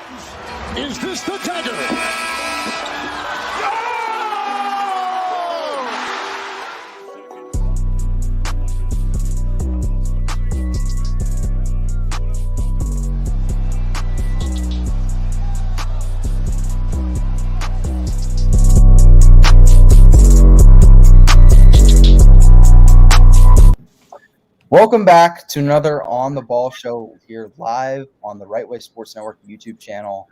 Is this the dagger? Welcome back to another On the Ball show here live on the Right Way Sports Network YouTube channel.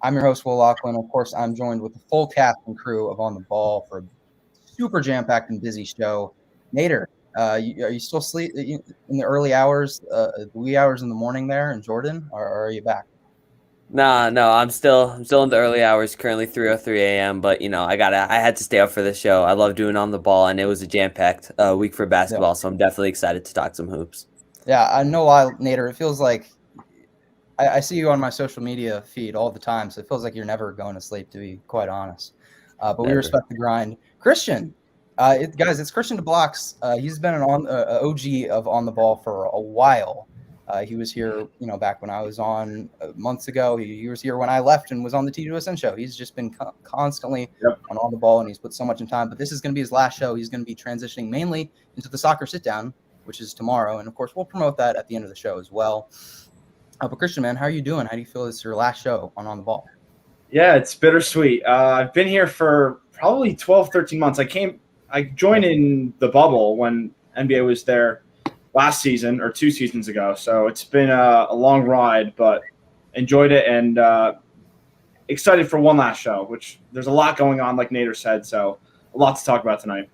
I'm your host, Will Lachlan. Of course, I'm joined with the full cast and crew of On the Ball for a super jam-packed and busy show. Nader, are you still asleep in the early hours, the wee hours in the morning there in Jordan, or are you back? No, I'm still in the early hours, currently 3:03 a.m. But I had to stay up for the show. I love doing On the Ball, and it was a jam-packed week for basketball, so I'm definitely excited to talk some hoops. Yeah, I know why, Nader. It feels like I see you on my social media feed all the time, so it feels like you're never going to sleep, to be quite honest. But Never. We respect the grind. Christian, guys, it's Christian DeBlocks. He's been an OG of On the Ball for a while. He was here, back when I was on months ago. He was here when I left and was on the TWSN show. He's just been constantly on the Ball, and he's put so much in time. But this is going to be his last show. He's going to be transitioning mainly into the soccer sit-down, which is tomorrow. And, of course, we'll promote that at the end of the show as well. But, Christian, man, how are you doing? How do you feel it's your last show on the Ball? Yeah, it's bittersweet. I've been here for probably 12, 13 months. I joined in the bubble when NBA was there last season or 2 seasons ago. So it's been a long ride, but enjoyed it and excited for one last show, which there's a lot going on, like Nader said. So a lot to talk about tonight.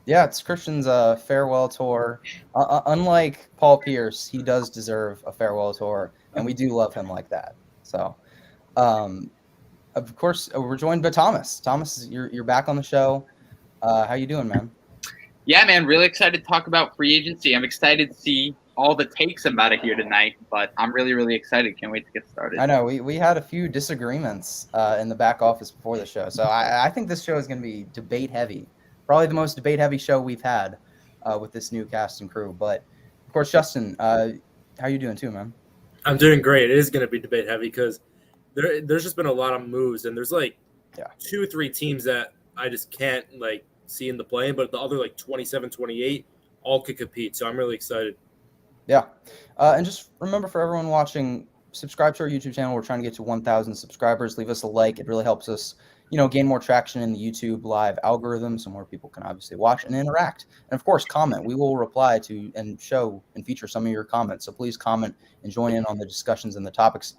Yeah, it's Christian's farewell tour. Unlike Paul Pierce, he does deserve a farewell tour, and we do love him like that. So, of course, we're joined by Thomas. Thomas, you're back on the show. How you doing, man? Yeah, man, really excited to talk about free agency. I'm excited to see all the takes about it here tonight, but I'm really, really excited. Can't wait to get started. I know we had a few disagreements in the back office before the show, so I think this show is going to be debate heavy. Probably the most debate heavy show we've had with this new cast and crew. But of course, Justin, how you doing too, man? I'm doing great. It is going to be debate heavy because there's just been a lot of moves, and there's 2 or 3 teams that I just can't see in the play, but the other 27, 28 all could compete. So I'm really excited. Yeah. And just remember, for everyone watching, subscribe to our YouTube channel. We're trying to get to 1,000 subscribers. Leave us a like. It really helps us, gain more traction in the YouTube live algorithm so more people can obviously watch and interact. And, of course, comment. We will reply to and show and feature some of your comments. So please comment and join in on the discussions and the topics.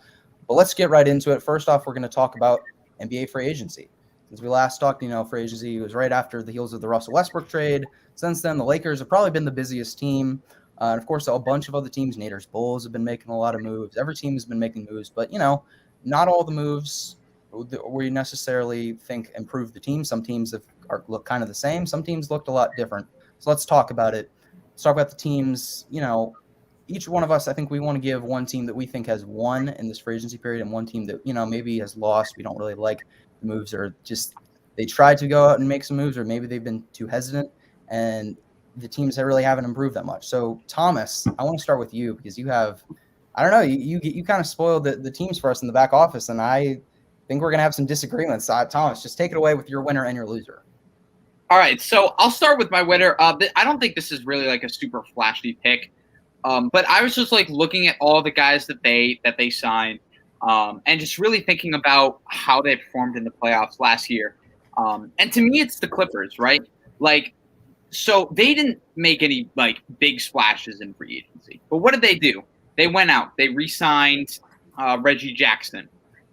But let's get right into it. First off, we're going to talk about NBA free agency. Since we last talked, free agency was right after the heels of the Russell Westbrook trade. Since then, the Lakers have probably been the busiest team. And, of course, a bunch of other teams, Nader's Bulls, have been making a lot of moves. Every team has been making moves. But, not all the moves we necessarily think improve the team. Some teams look kind of the same. Some teams looked a lot different. So let's talk about it. Let's talk about the teams. Each one of us, I think we want to give one team that we think has won in this free agency period and one team that, maybe has lost. We don't really like the moves, or just they tried to go out and make some moves, or maybe they've been too hesitant, and the teams that really haven't improved that much. So, Thomas, I want to start with you because you have, I don't know, you kind of spoiled the teams for us in the back office, and I think we're going to have some disagreements. Thomas, just take it away with your winner and your loser. All right, so I'll start with my winner. I don't think this is really a super flashy pick, but I was just looking at all the guys that they signed, and just really thinking about how they performed in the playoffs last year. And to me, it's the Clippers, right? So they didn't make any big splashes in free agency. But what did they do? They went out. They re-signed Reggie Jackson.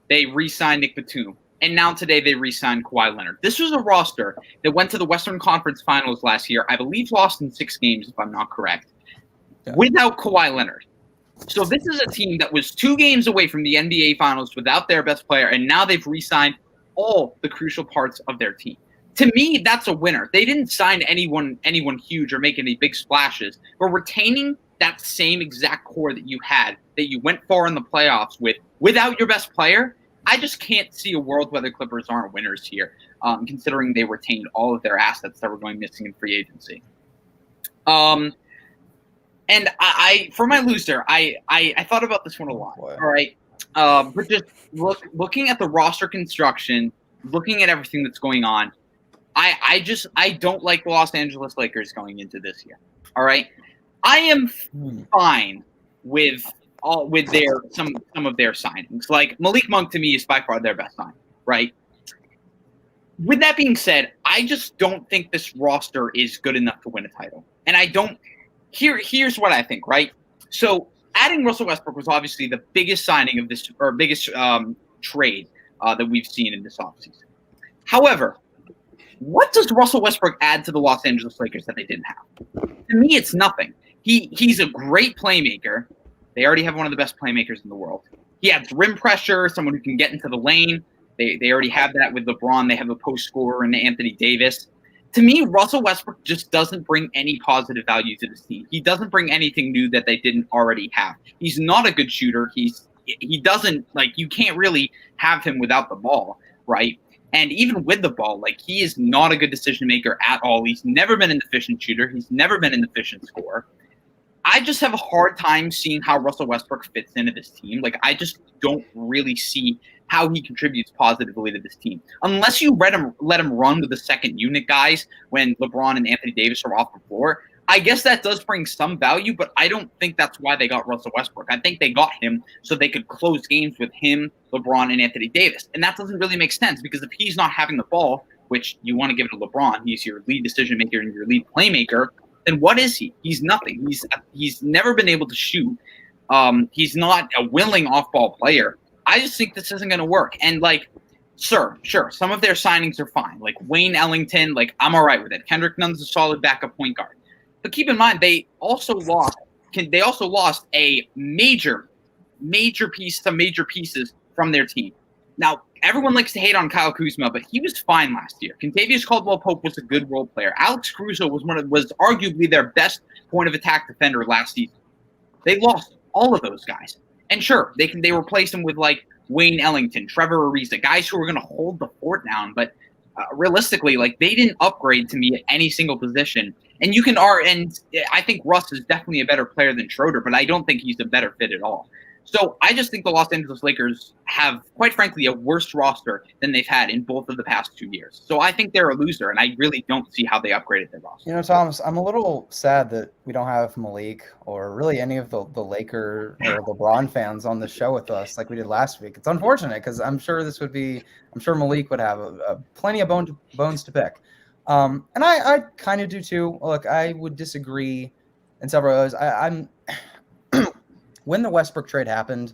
They re-signed Nick Batum. And now today they re-signed Kawhi Leonard. This was a roster that went to the Western Conference Finals last year. I believe lost in 6 games, if I'm not correct, without Kawhi Leonard. So this is a team that was 2 games away from the NBA Finals without their best player, and now they've re-signed all the crucial parts of their team. To me, that's a winner. They didn't sign anyone huge or make any big splashes, but retaining that same exact core that you had, that you went far in the playoffs with, without your best player, I just can't see a world where the Clippers aren't winners here, considering they retained all of their assets that were going missing in free agency. And I for my loser, I thought about this one a lot. Boy. All right, but just looking at the roster construction, looking at everything that's going on, I don't like the Los Angeles Lakers going into this year. All right, I am fine with their some of their signings. Like Malik Monk to me is by far their best sign. Right. With that being said, I just don't think this roster is good enough to win a title, and I don't. Here's what I think, right? So adding Russell Westbrook was obviously the biggest signing of this, or biggest trade that we've seen in this offseason. However, what does Russell Westbrook add to the Los Angeles Lakers that they didn't have? To me, it's nothing. He's a great playmaker. They already have one of the best playmakers in the world. He adds rim pressure, someone who can get into the lane. They already have that with LeBron. They have a post scorer in Anthony Davis. To me, Russell Westbrook just doesn't bring any positive value to this team. He doesn't bring anything new that they didn't already have. He's not a good shooter. He doesn't, like, you can't really have him without the ball, right? And even with the ball, like, he is not a good decision maker at all. He's never been an efficient shooter. He's never been an efficient scorer. I just have a hard time seeing how Russell Westbrook fits into this team. Like, I just don't really see how he contributes positively to this team. Unless you let him run with the second unit guys when LeBron and Anthony Davis are off the floor, I guess that does bring some value, but I don't think that's why they got Russell Westbrook. I think they got him so they could close games with him, LeBron, and Anthony Davis. And that doesn't really make sense because if he's not having the ball, which you want to give it to LeBron, he's your lead decision maker and your lead playmaker, then what is he? He's nothing. He's never been able to shoot. He's not a willing off-ball player. I just think this isn't going to work. And, like, sure, some of their signings are fine. Like, Wayne Ellington, like, I'm all right with it. Kendrick Nunn's a solid backup point guard. But keep in mind, they also lost a major pieces from their team. Now, everyone likes to hate on Kyle Kuzma, but he was fine last year. Kentavious Caldwell-Pope was a good role player. Alex Caruso was arguably their best point of attack defender last season. They lost all of those guys. And sure, they replaced him with, like, Wayne Ellington, Trevor Ariza, guys who are going to hold the fort down. But realistically, like, they didn't upgrade to me at any single position. And I think Russ is definitely a better player than Schroeder, but I don't think he's a better fit at all. So I just think the Los Angeles Lakers have, quite frankly, a worse roster than they've had in both of the past 2 years. So I think they're a loser, and I really don't see how they upgraded their roster. You know, Thomas, I'm a little sad that we don't have Malik or really any of the Laker or LeBron fans on the show with us like we did last week. It's unfortunate because I'm sure Malik would have plenty of bones to pick. And I kind of do too. Look, I would disagree in several ways. I'm when the Westbrook trade happened,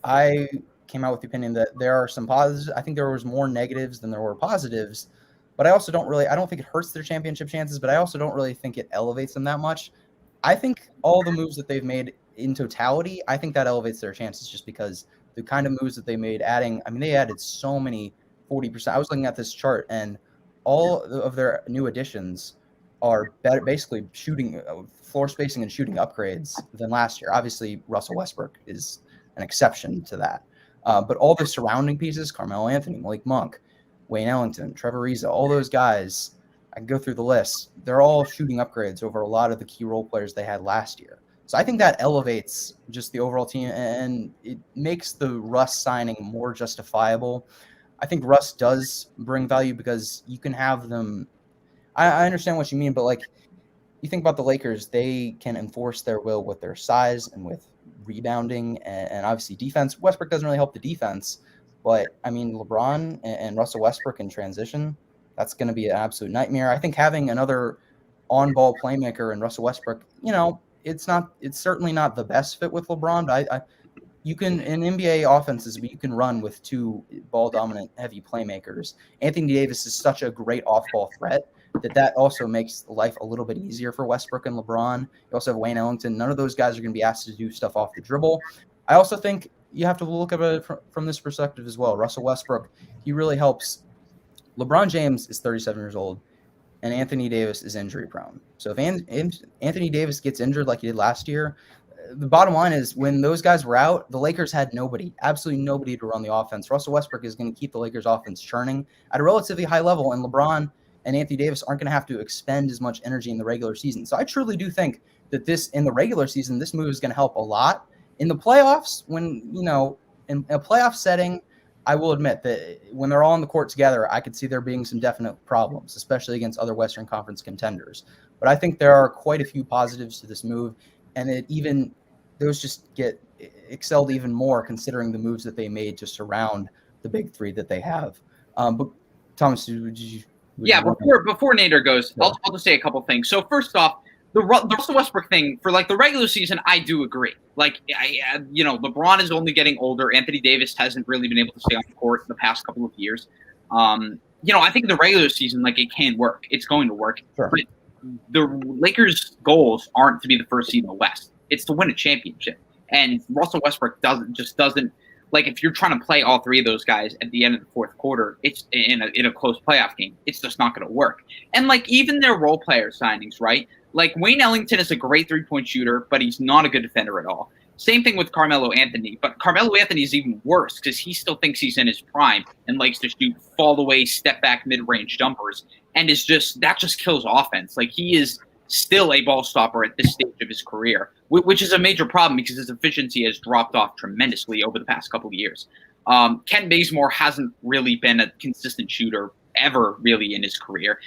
I came out with the opinion that there are some positives. I think there was more negatives than there were positives, but I also I don't think it hurts their championship chances, but I also don't really think it elevates them that much. I think all the moves that they've made in totality, I think that elevates their chances just because the kind of moves that they made they added so many 40%. I was looking at this chart and all of their new additions are better, basically shooting floor spacing and shooting upgrades than last year. Obviously, Russell Westbrook is an exception to that. But all the surrounding pieces, Carmelo Anthony, Malik Monk, Wayne Ellington, Trevor Ariza, all those guys, I can go through the list. They're all shooting upgrades over a lot of the key role players they had last year. So I think that elevates just the overall team, and it makes the Russ signing more justifiable. I think Russ does bring value because you can have them. I understand what you mean, but like you think about the Lakers, they can enforce their will with their size and with rebounding and obviously defense. Westbrook doesn't really help the defense, but I mean LeBron and Russell Westbrook in transition, that's going to be an absolute nightmare. I think having another on-ball playmaker in Russell Westbrook, it's certainly not the best fit with LeBron, but you can, in NBA offenses, you can run with two ball-dominant, heavy playmakers. Anthony Davis is such a great off-ball threat that also makes life a little bit easier for Westbrook and LeBron. You also have Wayne Ellington. None of those guys are going to be asked to do stuff off the dribble. I also think you have to look at it from this perspective as well. Russell Westbrook, he really helps. LeBron James is 37 years old, and Anthony Davis is injury-prone. So if Anthony Davis gets injured like he did last year, the bottom line is when those guys were out, the Lakers had absolutely nobody to run the offense. Russell Westbrook is going to keep the Lakers offense churning at a relatively high level, and LeBron and Anthony Davis aren't going to have to expend as much energy in the regular season. So I truly do think that this in the regular season, this move is going to help a lot. In the playoffs, when, in a playoff setting, I will admit that when they're all on the court together, I could see there being some definite problems, especially against other Western Conference contenders. But I think there are quite a few positives to this move, and those just get excelled even more considering the moves that they made to surround the big three that they have. But Thomas, before Nader goes, Yeah. I'll just say a couple things. So first off, the Russell Westbrook thing for the regular season, I do agree. LeBron is only getting older. Anthony Davis hasn't really been able to stay on the court the past couple of years. I think in the regular season, it can work. It's going to work. Sure. But the Lakers' goals aren't to be the first seed in the West. It's to win a championship. And Russell Westbrook doesn't if you're trying to play all three of those guys at the end of the fourth quarter, it's in a close playoff game. It's just not going to work. And even their role player signings, right? Wayne Ellington is a great 3-point shooter, but he's not a good defender at all. Same thing with Carmelo Anthony, but Carmelo Anthony is even worse because he still thinks he's in his prime and likes to shoot fall away, step back, mid-range jumpers, and that just kills offense. He is still a ball stopper at this stage of his career, which is a major problem because his efficiency has dropped off tremendously over the past couple of years. Kent Bazemore hasn't really been a consistent shooter ever really in his career.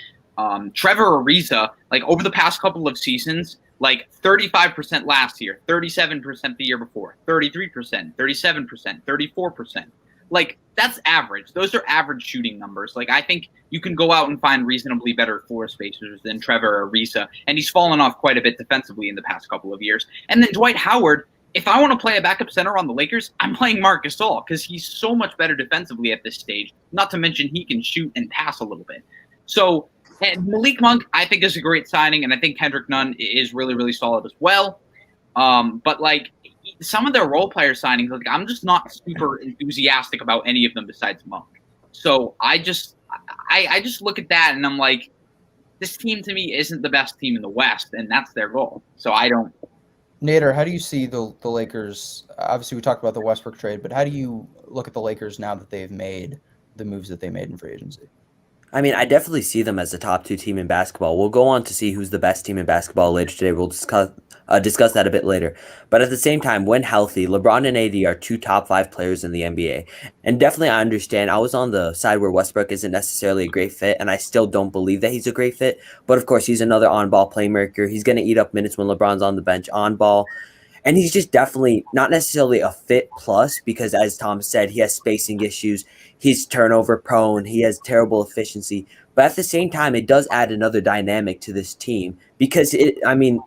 Trevor Ariza, over the past couple of seasons, 35% last year, 37% the year before, 33%, 37%, 34%. That's average. Those are average shooting numbers. I think you can go out and find reasonably better floor spacers than Trevor Ariza, and he's fallen off quite a bit defensively in the past couple of years. And then Dwight Howard, if I want to play a backup center on the Lakers, I'm playing Marc Gasol because he's so much better defensively at this stage, not to mention he can shoot and pass a little bit. So and Malik Monk, I think, is a great signing, and I think Kendrick Nunn is really, really solid as well. But some of their role player signings, I'm just not super enthusiastic about any of them besides Monk. So I just look at that and I'm like, this team to me isn't the best team in the West, and that's their goal. So I don't. Nader, how do you see the Lakers? Obviously, we talked about the Westbrook trade, but how do you look at the Lakers now that they've made the moves that they made in free agency? I mean, I definitely see them as the top 2 team in basketball. We'll go on to see who's the best team in basketball later today. We'll discuss that a bit later. But at the same time, when healthy, LeBron and AD are 2 top 5 players in the NBA. And definitely I understand. I was on the side where Westbrook isn't necessarily a great fit, and I still don't believe that he's a great fit. But of course, he's another on-ball playmaker. He's going to eat up minutes when LeBron's on the bench on ball. And he's just definitely not necessarily a fit plus because, as Tom said, he has spacing issues. He's turnover prone. He has terrible efficiency. But at the same time, it does add another dynamic to this team because,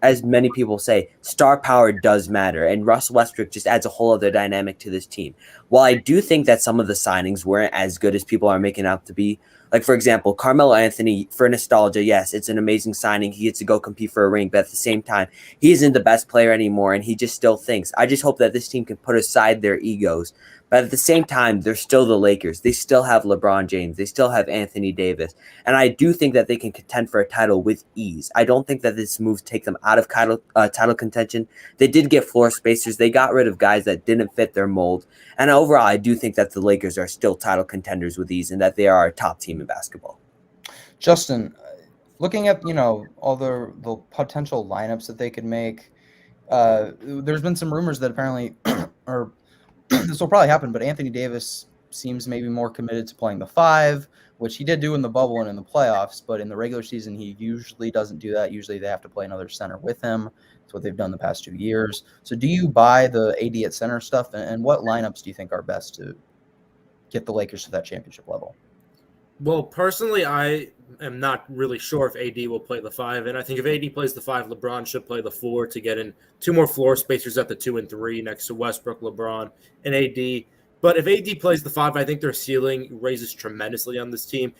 as many people say, star power does matter. And Russell Westbrook just adds a whole other dynamic to this team. While I do think that some of the signings weren't as good as people are making out to be, for example, Carmelo Anthony, for nostalgia, yes, it's an amazing signing. He gets to go compete for a ring. But at the same time, he isn't the best player anymore, and he just still thinks. I just hope that this team can put aside their egos. But at the same time, they're still the Lakers. They still have LeBron James. They still have Anthony Davis. And I do think that they can contend for a title with ease. I don't think that this move takes them out of title contention. They did get floor spacers. They got rid of guys that didn't fit their mold. And overall, I do think that the Lakers are still title contenders with ease and that they are a top team in basketball. Justin, looking at, all the potential lineups that they could make, there's been some rumors that apparently or this will probably happen, but Anthony Davis seems maybe more committed to playing the 5, which he did do in the bubble and in the playoffs, but in the regular season, he usually doesn't do that. Usually they have to play another center with him. That's what they've done the past 2 years. So do you buy the AD at center stuff, and what lineups do you think are best to get the Lakers to that championship level? Well, personally, I am not really sure if AD will play the 5, and I think if AD plays the 5, LeBron should play the 4 to get in 2 more floor spacers at the 2 and 3 next to Westbrook, LeBron, and AD. But if AD plays the 5, I think their ceiling raises tremendously on this team.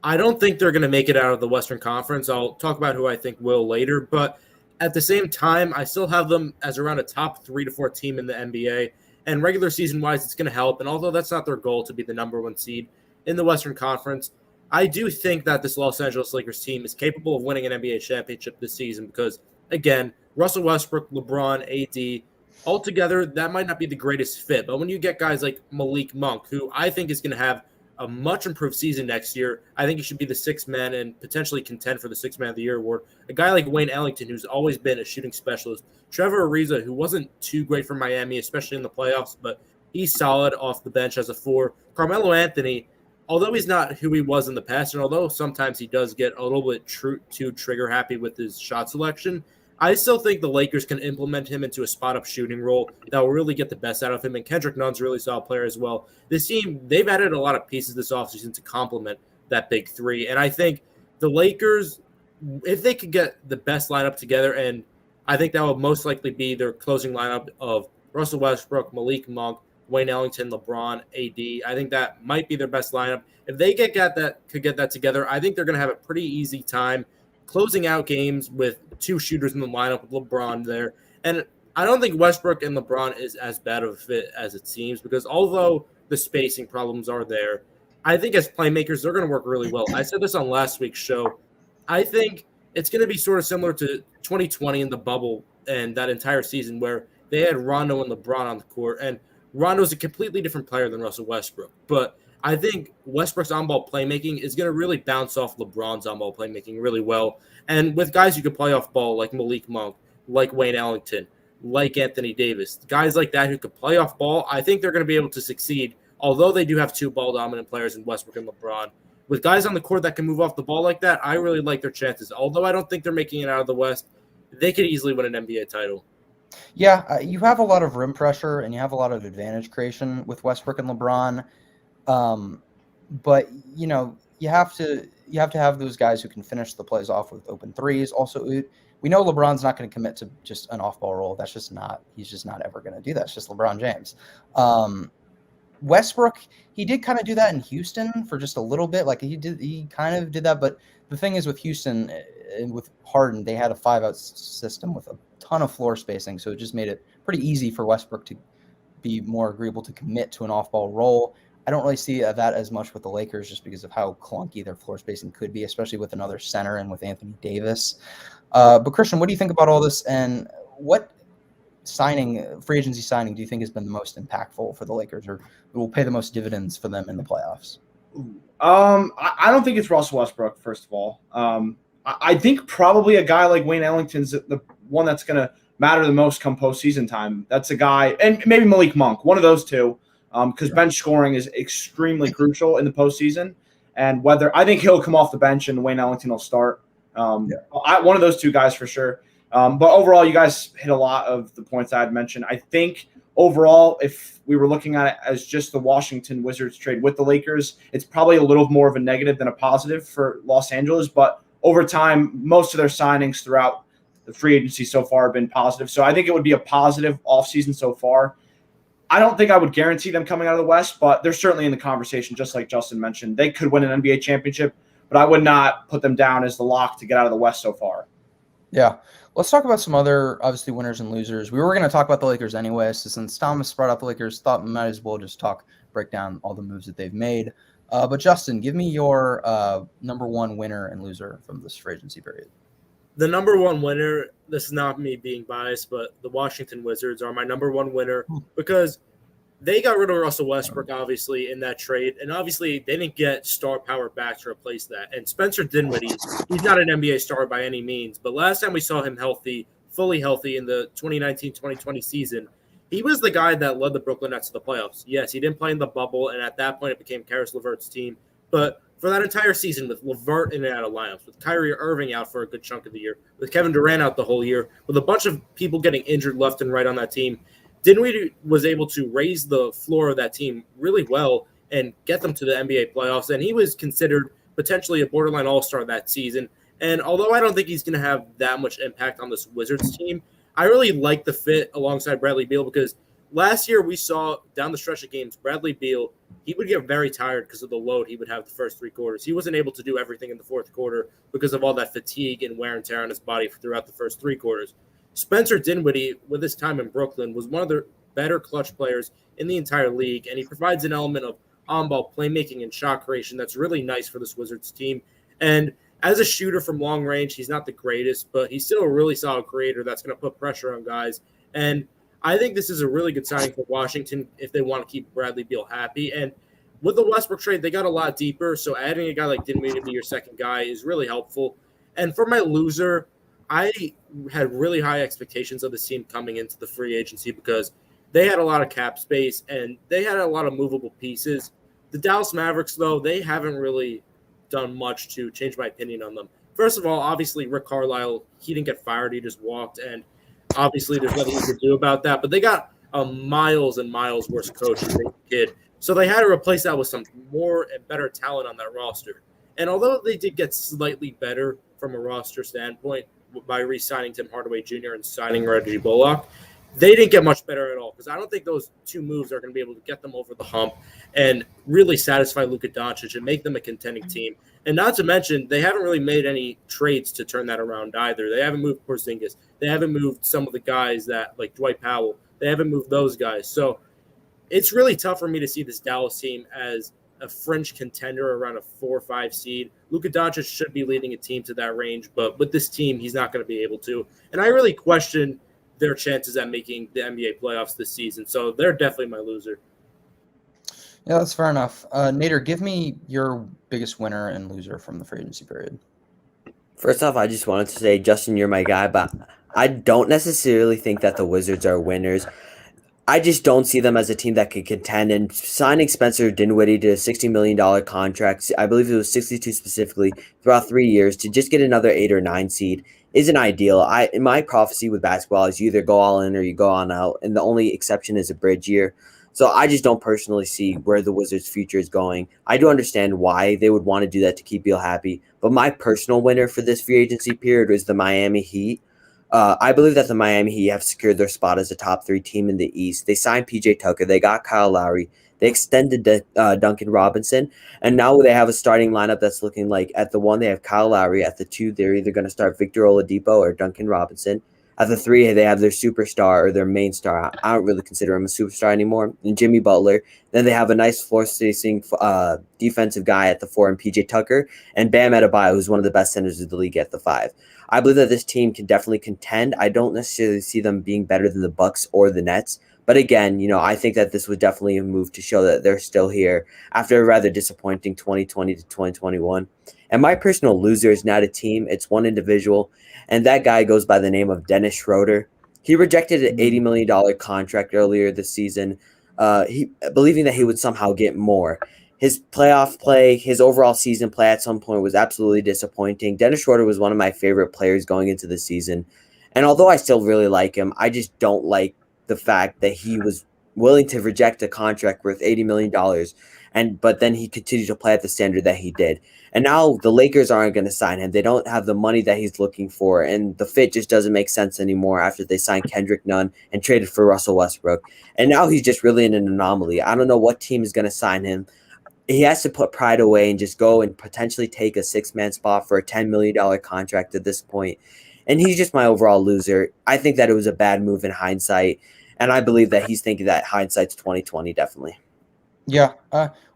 I don't think they're going to make it out of the Western Conference. I'll talk about who I think will later, but at the same time, I still have them as around a top 3 to 4 team in the NBA, and regular season-wise, it's going to help. And although that's not their goal to be the number 1 seed in the Western Conference, I do think that this Los Angeles Lakers team is capable of winning an NBA championship this season because, again, Russell Westbrook, LeBron, AD, altogether, that might not be the greatest fit. But when you get guys like Malik Monk, who I think is going to have a much improved season next year. I think he should be the sixth man and potentially contend for the sixth man of the year award. A guy like Wayne Ellington, who's always been a shooting specialist. Trevor Ariza, who wasn't too great for Miami, especially in the playoffs, but he's solid off the bench as a 4. Carmelo Anthony, although he's not who he was in the past, and although sometimes he does get a little bit too trigger happy with his shot selection, I still think the Lakers can implement him into a spot-up shooting role that will really get the best out of him. And Kendrick Nunn's a really solid player as well. This team, they've added a lot of pieces this offseason to complement that big 3. And I think the Lakers, if they could get the best lineup together, and I think that would most likely be their closing lineup of Russell Westbrook, Malik Monk, Wayne Ellington, LeBron, AD. I think that might be their best lineup. If they could get that together, I think they're going to have a pretty easy time closing out games with 2 shooters in the lineup with LeBron there. And I don't think Westbrook and LeBron is as bad of a fit as it seems, because although the spacing problems are there, I think as playmakers, they're going to work really well. I said this on last week's show. I think it's going to be sort of similar to 2020 in the bubble and that entire season where they had Rondo and LeBron on the court. And Rondo's a completely different player than Russell Westbrook. But I think Westbrook's on-ball playmaking is going to really bounce off LeBron's on-ball playmaking really well. And with guys who can play off ball like Malik Monk, like Wayne Ellington, like Anthony Davis, guys like that who can play off ball, I think they're going to be able to succeed, although they do have 2 ball-dominant players in Westbrook and LeBron. With guys on the court that can move off the ball like that, I really like their chances. Although I don't think they're making it out of the West, they could easily win an NBA title. Yeah, you have a lot of rim pressure and you have a lot of advantage creation with Westbrook and LeBron. But you have to have those guys who can finish the plays off with open threes. Also, we know LeBron's not going to commit to just an off-ball role. He's just not ever going to do that. It's just LeBron James. Westbrook, he did kind of do that in Houston for just a little bit. Like he kind of did that. But the thing is with Houston and with Harden, they had a 5-out system with a ton of floor spacing. So it just made it pretty easy for Westbrook to be more agreeable to commit to an off-ball role. I don't really see that as much with the Lakers just because of how clunky their floor spacing could be, especially with another center and with Anthony Davis. But Christian, what do you think about all this? And what free agency signing do you think has been the most impactful for the Lakers or will pay the most dividends for them in the playoffs? I don't think it's Russell Westbrook, first of all. I think probably a guy like Wayne Ellington's the one that's going to matter the most come postseason time. That's a guy, and maybe Malik Monk, one of those two. Because bench scoring is extremely crucial in the postseason, and I think he'll come off the bench and Wayne Ellington will start. One of those 2 guys for sure. But overall, you guys hit a lot of the points I had mentioned. I think overall, if we were looking at it as just the Washington Wizards trade with the Lakers, it's probably a little more of a negative than a positive for Los Angeles. But over time, most of their signings throughout the free agency so far have been positive. So I think it would be a positive offseason so far. I don't think I would guarantee them coming out of the West, but they're certainly in the conversation, just like Justin mentioned. They could win an NBA championship, but I would not put them down as the lock to get out of the West so far. Yeah. Let's talk about some other, obviously, winners and losers. We were going to talk about the Lakers anyway, so since Thomas brought up the Lakers, thought we might as well just break down all the moves that they've made. But Justin, give me your number 1 winner and loser from this free agency period. The number 1 winner, this is not me being biased, but the Washington Wizards are my number 1 winner because they got rid of Russell Westbrook, obviously, in that trade. And obviously, they didn't get star power back to replace that. And Spencer Dinwiddie, he's not an NBA star by any means. But last time we saw him fully healthy in the 2019-2020 season, he was the guy that led the Brooklyn Nets to the playoffs. Yes, he didn't play in the bubble. And at that point, it became Karis LeVert's team. But for that entire season, with LeVert in and out of lineups, with Kyrie Irving out for a good chunk of the year, with Kevin Durant out the whole year, with a bunch of people getting injured left and right on that team, Dinwiddie was able to raise the floor of that team really well and get them to the NBA playoffs. And he was considered potentially a borderline all-star that season. And although I don't think he's going to have that much impact on this Wizards team, I really like the fit alongside Bradley Beal because last year we saw down the stretch of games, Bradley Beal, he would get very tired because of the load he would have the first 3 quarters. He wasn't able to do everything in the 4th quarter because of all that fatigue and wear and tear on his body throughout the first 3 quarters. Spencer Dinwiddie, with his time in Brooklyn, was one of the better clutch players in the entire league, and he provides an element of on-ball playmaking and shot creation that's really nice for this Wizards team. And as a shooter from long range, he's not the greatest, but he's still a really solid creator that's going to put pressure on guys. And I think this is a really good signing for Washington if they want to keep Bradley Beal happy. And with the Westbrook trade, they got a lot deeper. So adding a guy like Dinwiddie to be your second guy is really helpful. And for my loser, I had really high expectations of this team coming into the free agency because they had a lot of cap space and they had a lot of movable pieces. The Dallas Mavericks, though, they haven't really done much to change my opinion on them. First of all, obviously, Rick Carlisle, he didn't get fired. He just walked. And obviously, there's nothing you can do about that. But they got a miles and miles worse coach than the kid. So they had to replace that with some more and better talent on that roster. And although they did get slightly better from a roster standpoint by re-signing Tim Hardaway Jr. and signing Reggie Bullock, they didn't get much better at all because I don't think those two moves are going to be able to get them over the hump and really satisfy Luka Doncic and make them a contending team. And not to mention, they haven't really made any trades to turn that around either. They haven't moved Porzingis. They haven't moved some of the guys that, like Dwight Powell. They haven't moved those guys. So it's really tough for me to see this Dallas team as a fringe contender around a 4 or 5 seed. Luka Doncic should be leading a team to that range, but with this team, he's not going to be able to. And I really question their chances at making the NBA playoffs this season. So they're definitely my loser. Yeah, that's fair enough. Nader, give me your biggest winner and loser from the free agency period. First off, I just wanted to say, Justin, you're my guy, but I don't necessarily think that the Wizards are winners. I just don't see them as a team that could contend. And signing Spencer Dinwiddie to a $60 million contract, I believe it was 62 specifically, throughout 3 years to just get another 8 or 9 seed isn't ideal. In my prophecy with basketball is you either go all in or you go on out, and the only exception is a bridge year. So I just don't personally see where the Wizards' future is going. I do understand why they would want to do that to keep Beal happy, but my personal winner for this free agency period was the Miami Heat. I believe that the Miami Heat have secured their spot as a top 3 team in the East. They signed PJ Tucker. They got Kyle Lowry. They extended Duncan Robinson. And now they have a starting lineup that's looking like at the 1, they have Kyle Lowry. At the 2, they're either going to start Victor Oladipo or Duncan Robinson. At the 3, they have their superstar or their main star. I don't really consider him a superstar anymore. And Jimmy Butler. Then they have a nice floor-spacing defensive guy at the 4 in PJ Tucker. And Bam Adebayo, who's one of the best centers of the league at the 5. I believe that this team can definitely contend. I don't necessarily see them being better than the Bucks or the Nets. But again, I think that this was definitely a move to show that they're still here after a rather disappointing 2020 to 2021. And my personal loser is not a team. It's one individual. And that guy goes by the name of Dennis Schroeder. He rejected an $80 million contract earlier this season, believing that he would somehow get more. His playoff play, his overall season play at some point was absolutely disappointing. Dennis Schroeder was one of my favorite players going into the season. And although I still really like him, I just don't like the fact that he was willing to reject a contract worth $80 million, but then he continued to play at the standard that he did. And now the Lakers aren't going to sign him. They don't have the money that he's looking for, and the fit just doesn't make sense anymore after they signed Kendrick Nunn and traded for Russell Westbrook. And now he's just really in an anomaly. I don't know what team is going to sign him. He has to put pride away and just go and potentially take a 6-man spot for a $10 million contract at this point. And he's just my overall loser. I think that it was a bad move in hindsight, and I believe that he's thinking that hindsight's 2020 definitely. Yeah.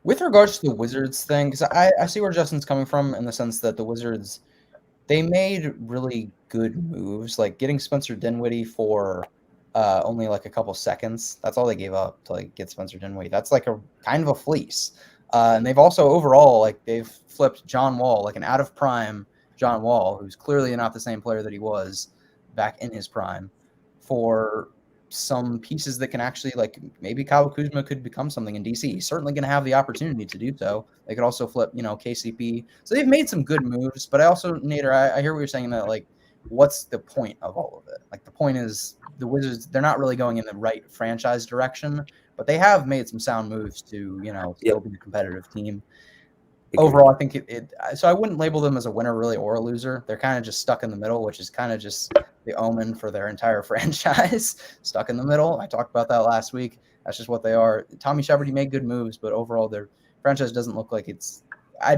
With regards to the Wizards thing, because I see where Justin's coming from in the sense that the Wizards, they made really good moves, like getting Spencer Dinwiddie for only like a couple seconds. That's all they gave up to get Spencer Dinwiddie. That's like a kind of a fleece. And they've also overall, they've flipped John Wall, like an out of prime John Wall, who's clearly not the same player that he was back in his prime, for some pieces that can actually, maybe Kyle Kuzma could become something in DC. He's certainly going to have the opportunity to do so. They could also flip, KCP. So they've made some good moves, but I also, Nader, I hear what you're saying that, what's the point of all of it? The point is the Wizards, they're not really going in the right franchise direction, but they have made some sound moves to, still be a competitive team. Overall, I think so I wouldn't label them as a winner really or a loser. They're kind of just stuck in the middle, which is kind of just the omen for their entire franchise. Stuck in the middle. I talked about that last week. That's just what they are. Tommy Shepard, he made good moves, but overall their franchise doesn't look like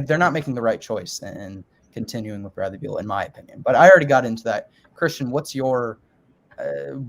they're not making the right choice and continuing with Bradley Beal, in my opinion. But I already got into that. Christian, what's your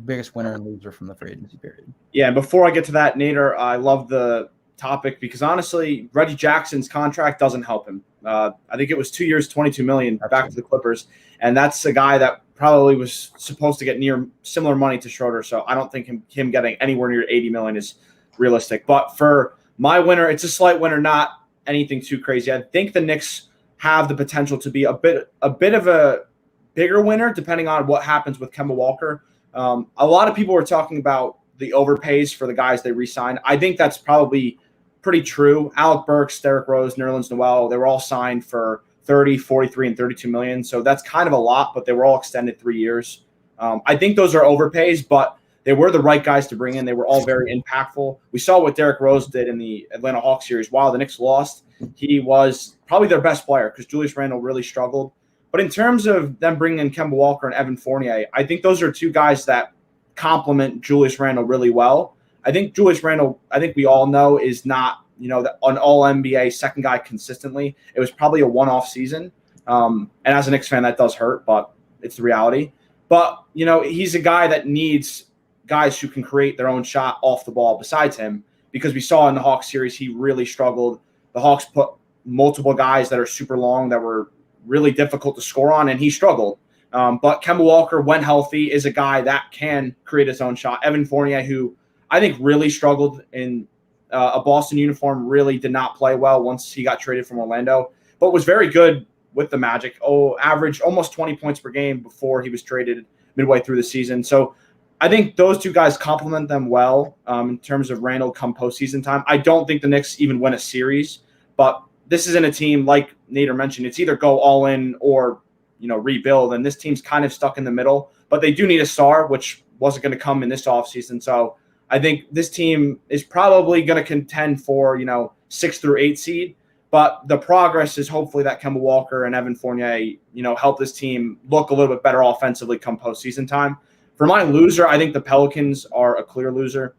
biggest winner and loser from the free agency period? Yeah, and before I get to that, Nader, I love the topic because honestly, Reggie Jackson's contract doesn't help him. I think it was 2 years, $22 million back to the Clippers, and that's a guy that probably was supposed to get near similar money to Schroeder. So I don't think him getting anywhere near $80 million is realistic. But for My winner, it's a slight winner, not anything too crazy. I think the Knicks have the potential to be a bit of a bigger winner, depending on what happens with Kemba Walker. A lot of people were talking about the overpays for the guys they re-signed. I think that's probably pretty true. Alec Burks, Derrick Rose, Nerlens Noel, they were all signed for 30, 43, and 32 million. So that's kind of a lot, but they were all extended 3 years. I think those are overpays, but they were the right guys to bring in. They were all very impactful. We saw what Derrick Rose did in the Atlanta Hawks series. While the Knicks lost, he was probably their best player because Julius Randle really struggled. But in terms of them bringing in Kemba Walker and Evan Fournier, I think those are two guys that complement Julius Randle really well. I think Julius Randle, I think we all know, is not, an all-NBA second guy consistently. It was probably a one-off season. And as a Knicks fan, that does hurt, but it's the reality. But, he's a guy that needs guys who can create their own shot off the ball besides him, because we saw in the Hawks series he really struggled. The Hawks put multiple guys that are super long that were really difficult to score on, and he struggled. But Kemba Walker, when healthy, is a guy that can create his own shot. Evan Fournier, who I think really struggled in a Boston uniform, really did not play well once he got traded from Orlando, but was very good with the Magic. Averaged almost 20 points per game before he was traded midway through the season. So I think those two guys complement them well in terms of Randle come postseason time. I don't think the Knicks even win a series, but this isn't a team like Nader mentioned. It's either go all in or rebuild, and this team's kind of stuck in the middle. But they do need a star, which wasn't going to come in this offseason. So I think this team is probably going to contend for 6 through 8 seed. But the progress is hopefully that Kemba Walker and Evan Fournier help this team look a little bit better offensively come postseason time. For my loser, I think the Pelicans are a clear loser.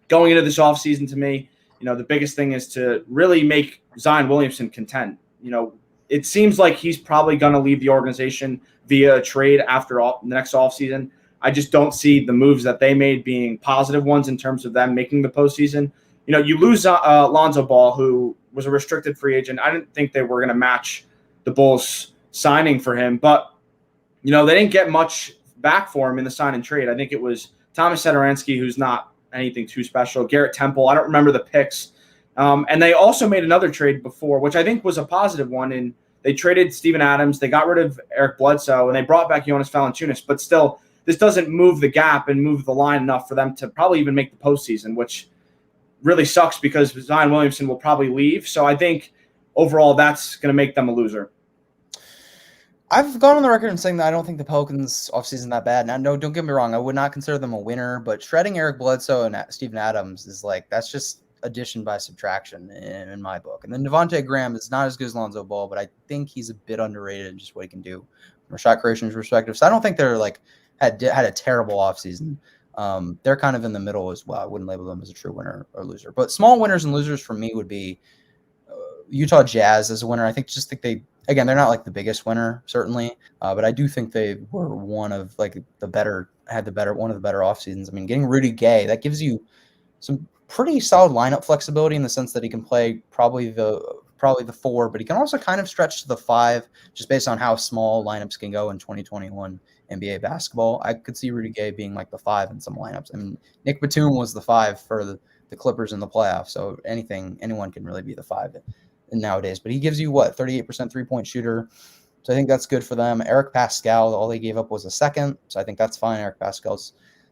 Going into this offseason, to me, the biggest thing is to really make Zion Williamson content. It seems like he's probably going to leave the organization via a trade after the next offseason. I just don't see the moves that they made being positive ones in terms of them making the postseason. You lose Lonzo Ball, who was a restricted free agent. I didn't think they were going to match the Bulls signing for him, but they didn't get much back for him in the sign and trade. I think it was Thomas Satoransky, who's not anything too special. Garrett Temple, I don't remember the picks. And they also made another trade before, which I think was a positive one. And they traded Steven Adams. They got rid of Eric Bledsoe, and they brought back Jonas Valanciunas. But still, this doesn't move the gap and move the line enough for them to probably even make the postseason, which really sucks because Zion Williamson will probably leave. So I think overall that's going to make them a loser. I've gone on the record and saying that I don't think the Pelicans offseason that bad. Now, no, don't get me wrong. I would not consider them a winner, but shredding Eric Bledsoe and Steven Adams is that's just addition by subtraction in my book. And then Devontae Graham is not as good as Lonzo Ball, but I think he's a bit underrated in just what he can do from a shot creation perspective. So I don't think they're had a terrible offseason. They're kind of in the middle as well. I wouldn't label them as a true winner or loser. But small winners and losers for me would be Utah Jazz as a winner. I think they again, they're not the biggest winner, certainly, but I do think they were one of one of the better off seasons. I mean, getting Rudy Gay, that gives you some pretty solid lineup flexibility in the sense that he can play probably the 4, but he can also kind of stretch to the 5, just based on how small lineups can go in 2021 NBA basketball. I could see Rudy Gay being the 5 in some lineups. I mean, Nick Batum was the 5 for the Clippers in the playoffs, so anyone can really be the 5 nowadays. But he gives you 38% 3-point shooter, so I think that's good for them. Eric Pascal, all they gave up was a second, so I think that's fine. Eric Pascal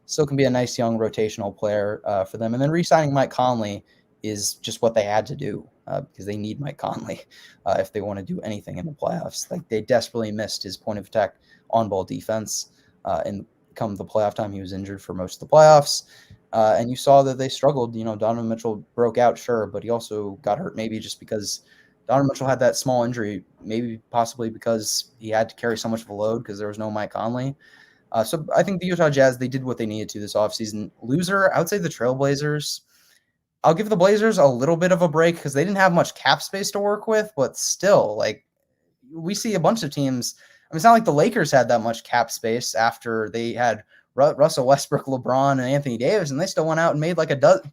still can be a nice young rotational player for them. And then re-signing Mike Conley is just what they had to do because they need Mike Conley if they want to do anything in the playoffs. They desperately missed his point of attack on-ball defense, and come the playoff time, he was injured for most of the playoffs. And you saw that they struggled. Donovan Mitchell broke out, sure, but he also got hurt maybe just because Donovan Mitchell had that small injury, maybe possibly because he had to carry so much of a load because there was no Mike Conley. So I think the Utah Jazz, they did what they needed to this offseason. Loser, I would say the Trailblazers. I'll give the Blazers a little bit of a break because they didn't have much cap space to work with, but still, we see a bunch of teams. I mean, it's not like the Lakers had that much cap space after they had Russell Westbrook, LeBron, and Anthony Davis, and they still went out and made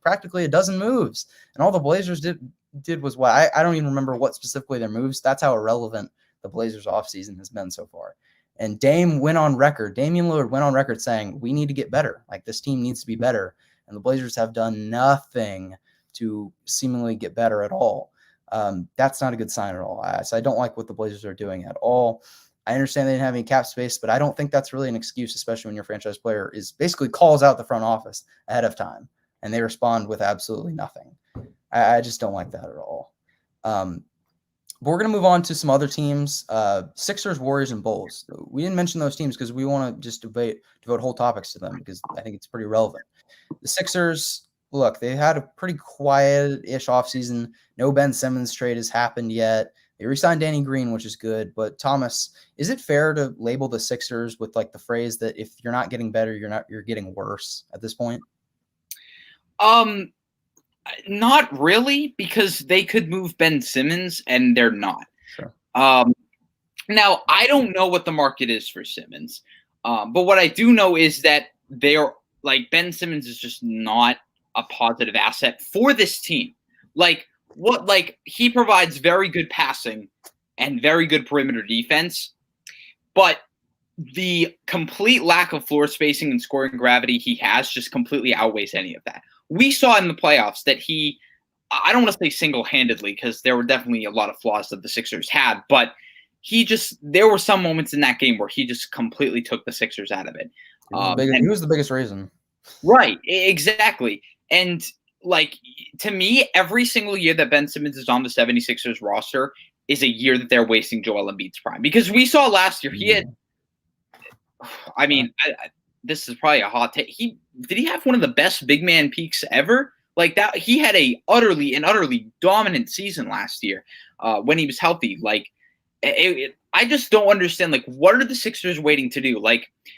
practically a dozen moves. And all the Blazers did was what? I don't even remember what specifically their moves. That's how irrelevant the Blazers offseason has been so far. And Damian Lillard went on record saying, we need to get better. This team needs to be better. And the Blazers have done nothing to seemingly get better at all. That's not a good sign at all. So I don't like what the Blazers are doing at all. I understand they didn't have any cap space, but I don't think that's really an excuse, especially when your franchise player is basically calls out the front office ahead of time and they respond with absolutely nothing. I just don't like that at all. But we're going to move on to some other teams, Sixers, Warriors, and Bulls. We didn't mention those teams because we want to just devote whole topics to them because I think it's pretty relevant. The Sixers, look, they had a pretty quiet-ish offseason. No Ben Simmons trade has happened yet. They re-signed Danny Green, which is good. But Thomas, is it fair to label the Sixers with like the phrase that if you're not getting better, you're getting worse at this point? Not really, because they could move Ben Simmons and they're not. Sure. Now I don't know what the market is for Simmons, but what I do know is that they're like Ben Simmons is just not a positive asset for this team. He provides very good passing and very good perimeter defense, but the complete lack of floor spacing and scoring gravity he has just completely outweighs any of that. We saw in the playoffs that I don't want to say single-handedly because there were definitely a lot of flaws that the Sixers had, but there were some moments in that game where he just completely took the Sixers out of it. He was the biggest reason. Right, exactly. And to me, every single year that Ben Simmons is on the 76ers roster is a year that they're wasting Joel Embiid's prime. Because we saw last year, he had – this is probably a hot take. Did he have one of the best big man peaks ever? Like that, he had an utterly dominant season last year when he was healthy. I just don't understand. What are the Sixers waiting to do?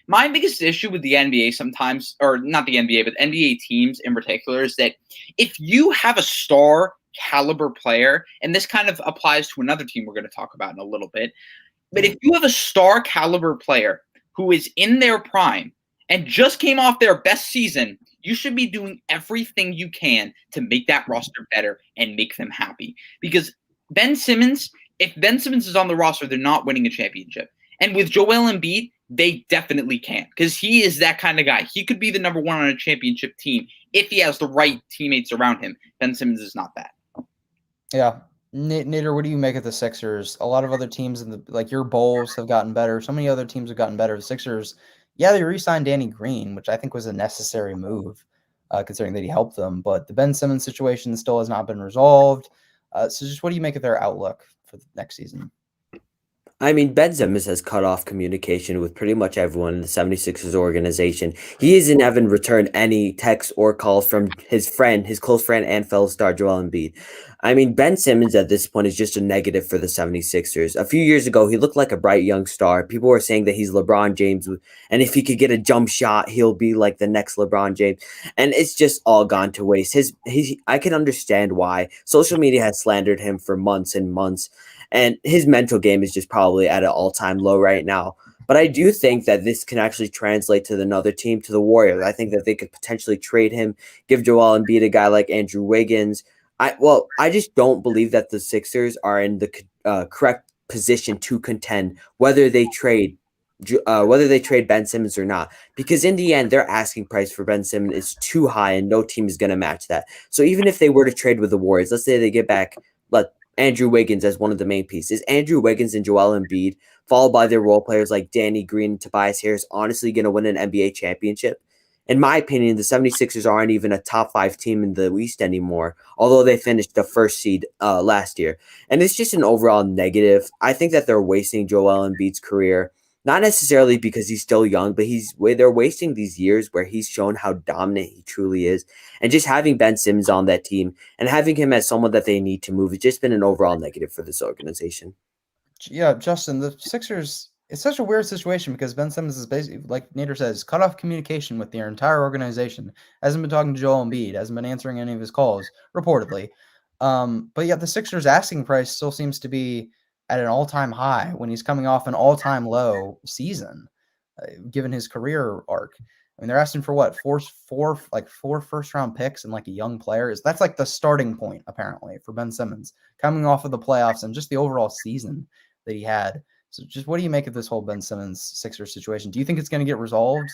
My biggest issue with the NBA sometimes, or not the NBA, but NBA teams in particular, is that if you have a star caliber player, and this kind of applies to another team we're going to talk about in a little bit, but if you have a star caliber player who is in their prime and just came off their best season, you should be doing everything you can to make that roster better and make them happy. Because if Ben Simmons is on the roster, they're not winning a championship. And with Joel Embiid, they definitely can, because he is that kind of guy. He could be the number one on a championship team if he has the right teammates around him. Ben Simmons is not that. Yeah. Nader, what do you make of the Sixers? A lot of other teams your Bulls have gotten better. So many other teams have gotten better. The Sixers, they re-signed Danny Green, which I think was a necessary move, considering that he helped them. But the Ben Simmons situation still has not been resolved. So just what do you make of their outlook for the next season? I mean, Ben Simmons has cut off communication with pretty much everyone in the 76ers organization. He hasn't returned any texts or calls from his close friend and fellow star Joel Embiid. I mean, Ben Simmons at this point is just a negative for the 76ers. A few years ago, he looked like a bright young star. People were saying that he's LeBron James, and if he could get a jump shot, he'll be like the next LeBron James. And it's just all gone to waste. I can understand why. Social media has slandered him for months and months. And his mental game is just probably at an all-time low right now. But I do think that this can actually translate to another team, to the Warriors. I think that they could potentially trade him, give Joel Embiid a guy like Andrew Wiggins. I just don't believe that the Sixers are in the correct position to contend whether they trade Ben Simmons or not. Because in the end, their asking price for Ben Simmons is too high, and no team is going to match that. So even if they were to trade with the Warriors, let's say they get back Andrew Wiggins as one of the main pieces. Andrew Wiggins and Joel Embiid, followed by their role players like Danny Green and Tobias Harris, honestly going to win an NBA championship? In my opinion, the 76ers aren't even a top 5 team in the East anymore, although they finished the first seed last year. And it's just an overall negative. I think that they're wasting Joel Embiid's career, not necessarily because he's still young, but they're wasting these years where he's shown how dominant he truly is. And just having Ben Simmons on that team and having him as someone that they need to move, it's just been an overall negative for this organization. Yeah, Justin, the Sixers, it's such a weird situation because Ben Simmons is basically, like Nader says, cut off communication with their entire organization. Hasn't been talking to Joel Embiid, hasn't been answering any of his calls, reportedly. But yet the Sixers' asking price still seems to be at an all-time high when he's coming off an all-time low season, given his career arc. I mean, they're asking for what, four first-round picks and like a young player. That's like the starting point, apparently, for Ben Simmons, coming off of the playoffs and just the overall season that he had. So just what do you make of this whole Ben Simmons Sixers situation? Do you think it's going to get resolved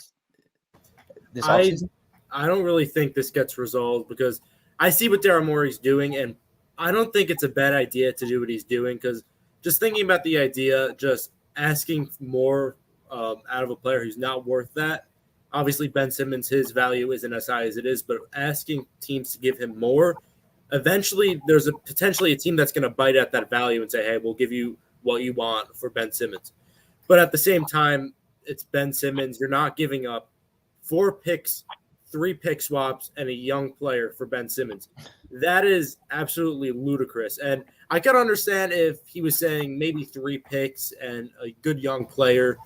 this offseason? I don't really think this gets resolved because I see what Daryl Morey's doing, and I don't think it's a bad idea to do what he's doing, because just thinking about the idea, just asking more out of a player who's not worth that. Obviously, Ben Simmons, his value isn't as high as it is, but asking teams to give him more, eventually there's potentially a team that's going to bite at that value and say, hey, we'll give you what you want for Ben Simmons. But at the same time, it's Ben Simmons. You're not giving up 4 picks, 3 pick swaps, and a young player for Ben Simmons. That is absolutely ludicrous. And I could understand if he was saying maybe 3 picks and a good young player,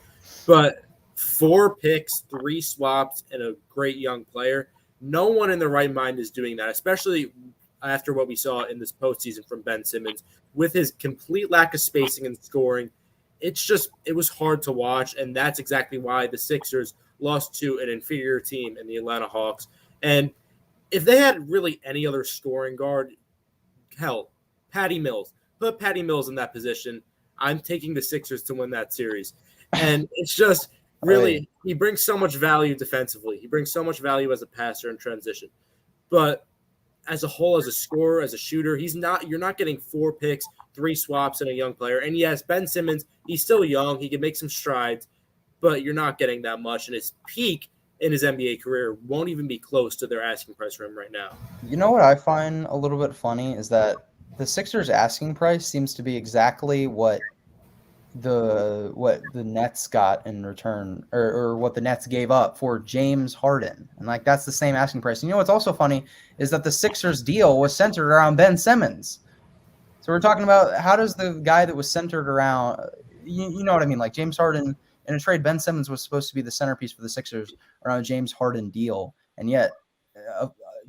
but 4 picks, 3 swaps, and a great young player, no one in their right mind is doing that, especially after what we saw in this postseason from Ben Simmons. With his complete lack of spacing and scoring, it was hard to watch, and that's exactly why the Sixers lost to an inferior team in the Atlanta Hawks. And if they had really any other scoring guard, hell, Patty Mills. Put Patty Mills in that position. I'm taking the Sixers to win that series. And it's just really, he brings so much value defensively. He brings so much value as a passer in transition. But as a whole, as a scorer, as a shooter, you're not getting 4 picks, 3 swaps, and a young player. And yes, Ben Simmons, he's still young. He can make some strides, but you're not getting that much. And his peak in his NBA career won't even be close to their asking price for him right now. You know what I find a little bit funny is that the Sixers' asking price seems to be exactly what the Nets got in return, or what the Nets gave up for James Harden. And like, that's the same asking price. You know what's also funny is that the Sixers deal was centered around Ben Simmons. So we're talking about, how does the guy that was centered around, you know what I mean? Like, James Harden in a trade, Ben Simmons was supposed to be the centerpiece for the Sixers around a James Harden deal. And yet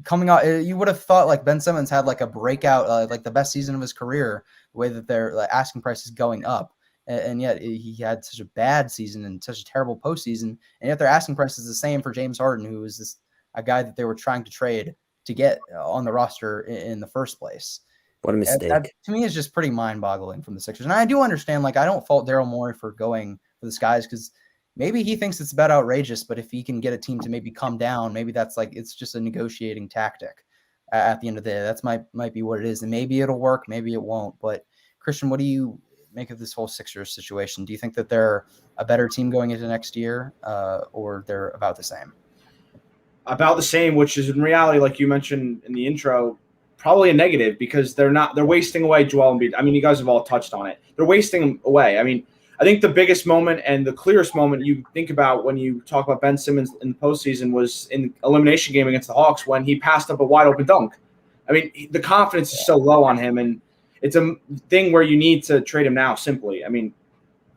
coming out, you would have thought like Ben Simmons had like a breakout, like the best season of his career, the way that their asking price is going up. And yet he had such a bad season and such a terrible postseason. And yet their asking price is the same for James Harden, who is a guy that they were trying to trade to get on the roster in the first place. What a mistake. That, to me, is just pretty mind-boggling from the Sixers. And I do understand, like, I don't fault Daryl Morey for going for this guys, because maybe he thinks it's about outrageous, but if he can get a team to maybe come down, maybe that's like, it's just a negotiating tactic at the end of the day. That's might be what it is. And maybe it'll work, maybe it won't. But Christian, what do you make of this whole Sixers situation? Do you think that they're a better team going into next year, or they're about the same? About the same, which is in reality, like you mentioned in the intro, probably a negative, because they're wasting away Joel Embiid. I mean, you guys have all touched on it. They're wasting him away. I mean, I think the biggest moment and the clearest moment you think about when you talk about Ben Simmons in the postseason was in the elimination game against the Hawks, when he passed up a wide open dunk. I mean, the confidence is so low on him, and it's a thing where you need to trade him now, simply. I mean,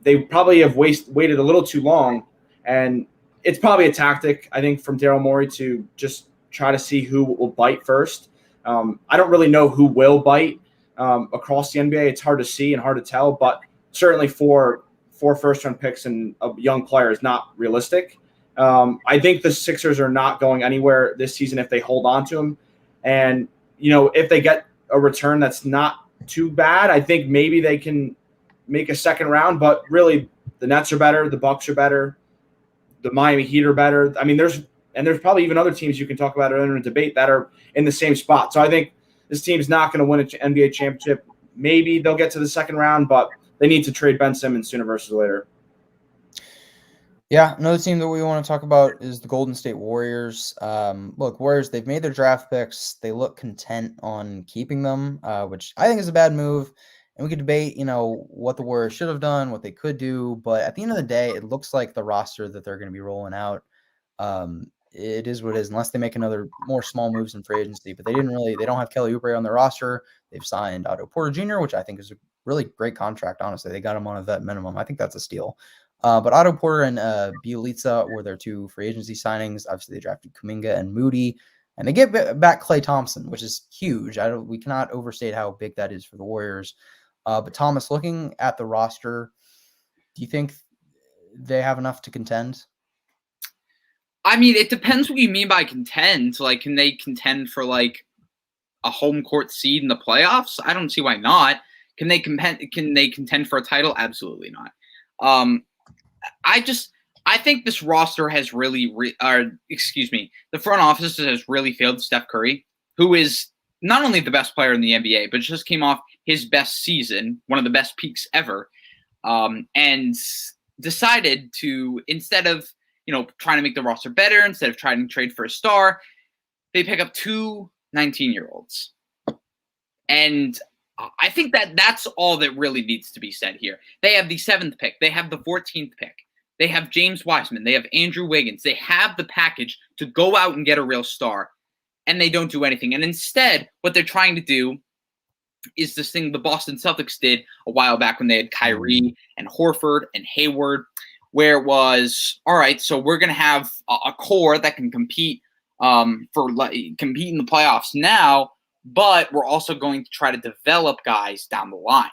they probably have waited a little too long, and it's probably a tactic, I think, from Daryl Morey to just try to see who will bite first. I don't really know who will bite across the NBA. It's hard to see and hard to tell, but certainly four first-round picks and a young player is not realistic. I think the Sixers are not going anywhere this season if they hold on to him. And, if they get a return that's not too bad, I think maybe they can make a second round. But really, the Nets are better, the Bucks are better, the Miami Heat are better. I mean, there's probably even other teams you can talk about in a debate that are in the same spot. So I think this team's not going to win an NBA championship. Maybe they'll get to the second round, but they need to trade Ben Simmons sooner versus later. Yeah, another team that we want to talk about is the Golden State Warriors. Look, Warriors, they've made their draft picks. They look content on keeping them, which I think is a bad move. And we could debate, what the Warriors should have done, what they could do. But at the end of the day, it looks like the roster that they're going to be rolling out, it is what it is, unless they make more small moves in free agency. But they don't have Kelly Oubre on their roster. They've signed Otto Porter Jr., which I think is a really great contract, honestly. They got him on a vet minimum. I think that's a steal. But Otto Porter and Bjelica were their 2 free agency signings. Obviously, they drafted Kuminga and Moody. And they get back Klay Thompson, which is huge. We cannot overstate how big that is for the Warriors. But Thomas, looking at the roster, do you think they have enough to contend? I mean, it depends what you mean by contend. Like, can they contend for like a home court seed in the playoffs? I don't see why not. Can they contend for a title? Absolutely not. I think this roster has really, the front office has really failed Steph Curry, who is not only the best player in the NBA, but just came off his best season, one of the best peaks ever, and decided to, instead of trying to make the roster better, instead of trying to trade for a star, they pick up two 19-year-olds. And I think that's all that really needs to be said here. They have the 7th pick. They have the 14th pick. They have James Wiseman. They have Andrew Wiggins. They have the package to go out and get a real star, and they don't do anything. And instead, what they're trying to do is this thing the Boston Celtics did a while back when they had Kyrie and Horford and Hayward, where it was, all right, so we're going to have a core that can compete compete in the playoffs now, but we're also going to try to develop guys down the line.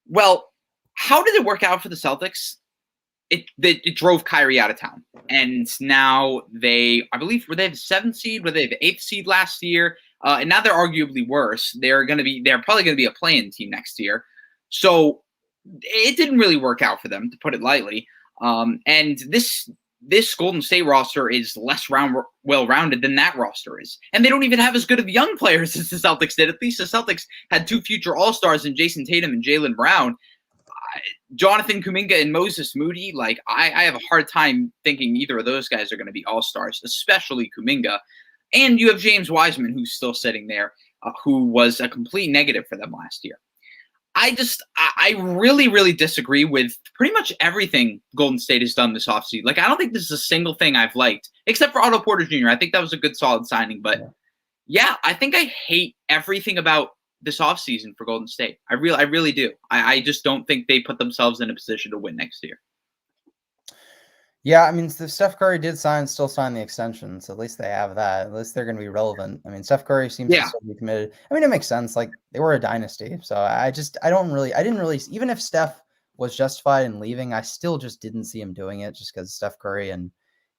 Well, how did it work out for the Celtics? It drove Kyrie out of town. And now I believe, were they the 7th seed? Were they the 8th seed last year? And now they're arguably worse. They're probably going to be a play-in team next year. So it didn't really work out for them, to put it lightly. And this Golden State roster is less well-rounded than that roster is. And they don't even have as good of young players as the Celtics did. At least the Celtics had 2 future All-Stars in Jason Tatum and Jaylen Brown. Jonathan Kuminga and Moses Moody, I have a hard time thinking either of those guys are going to be All-Stars, especially Kuminga. And you have James Wiseman, who's still sitting there, who was a complete negative for them last year. I really, really disagree with pretty much everything Golden State has done this offseason. I don't think this is a single thing I've liked, except for Otto Porter Jr. I think that was a good, solid signing. But yeah, I think I hate everything about this offseason for Golden State. I really do. I just don't think they put themselves in a position to win next year. Yeah, I mean, if Steph Curry did still sign the extension, so at least they have that. At least they're going to be relevant. I mean, Steph Curry seems to still be committed. I mean, it makes sense. They were a dynasty, so I didn't really, even if Steph was justified in leaving, I still just didn't see him doing it just because Steph Curry, and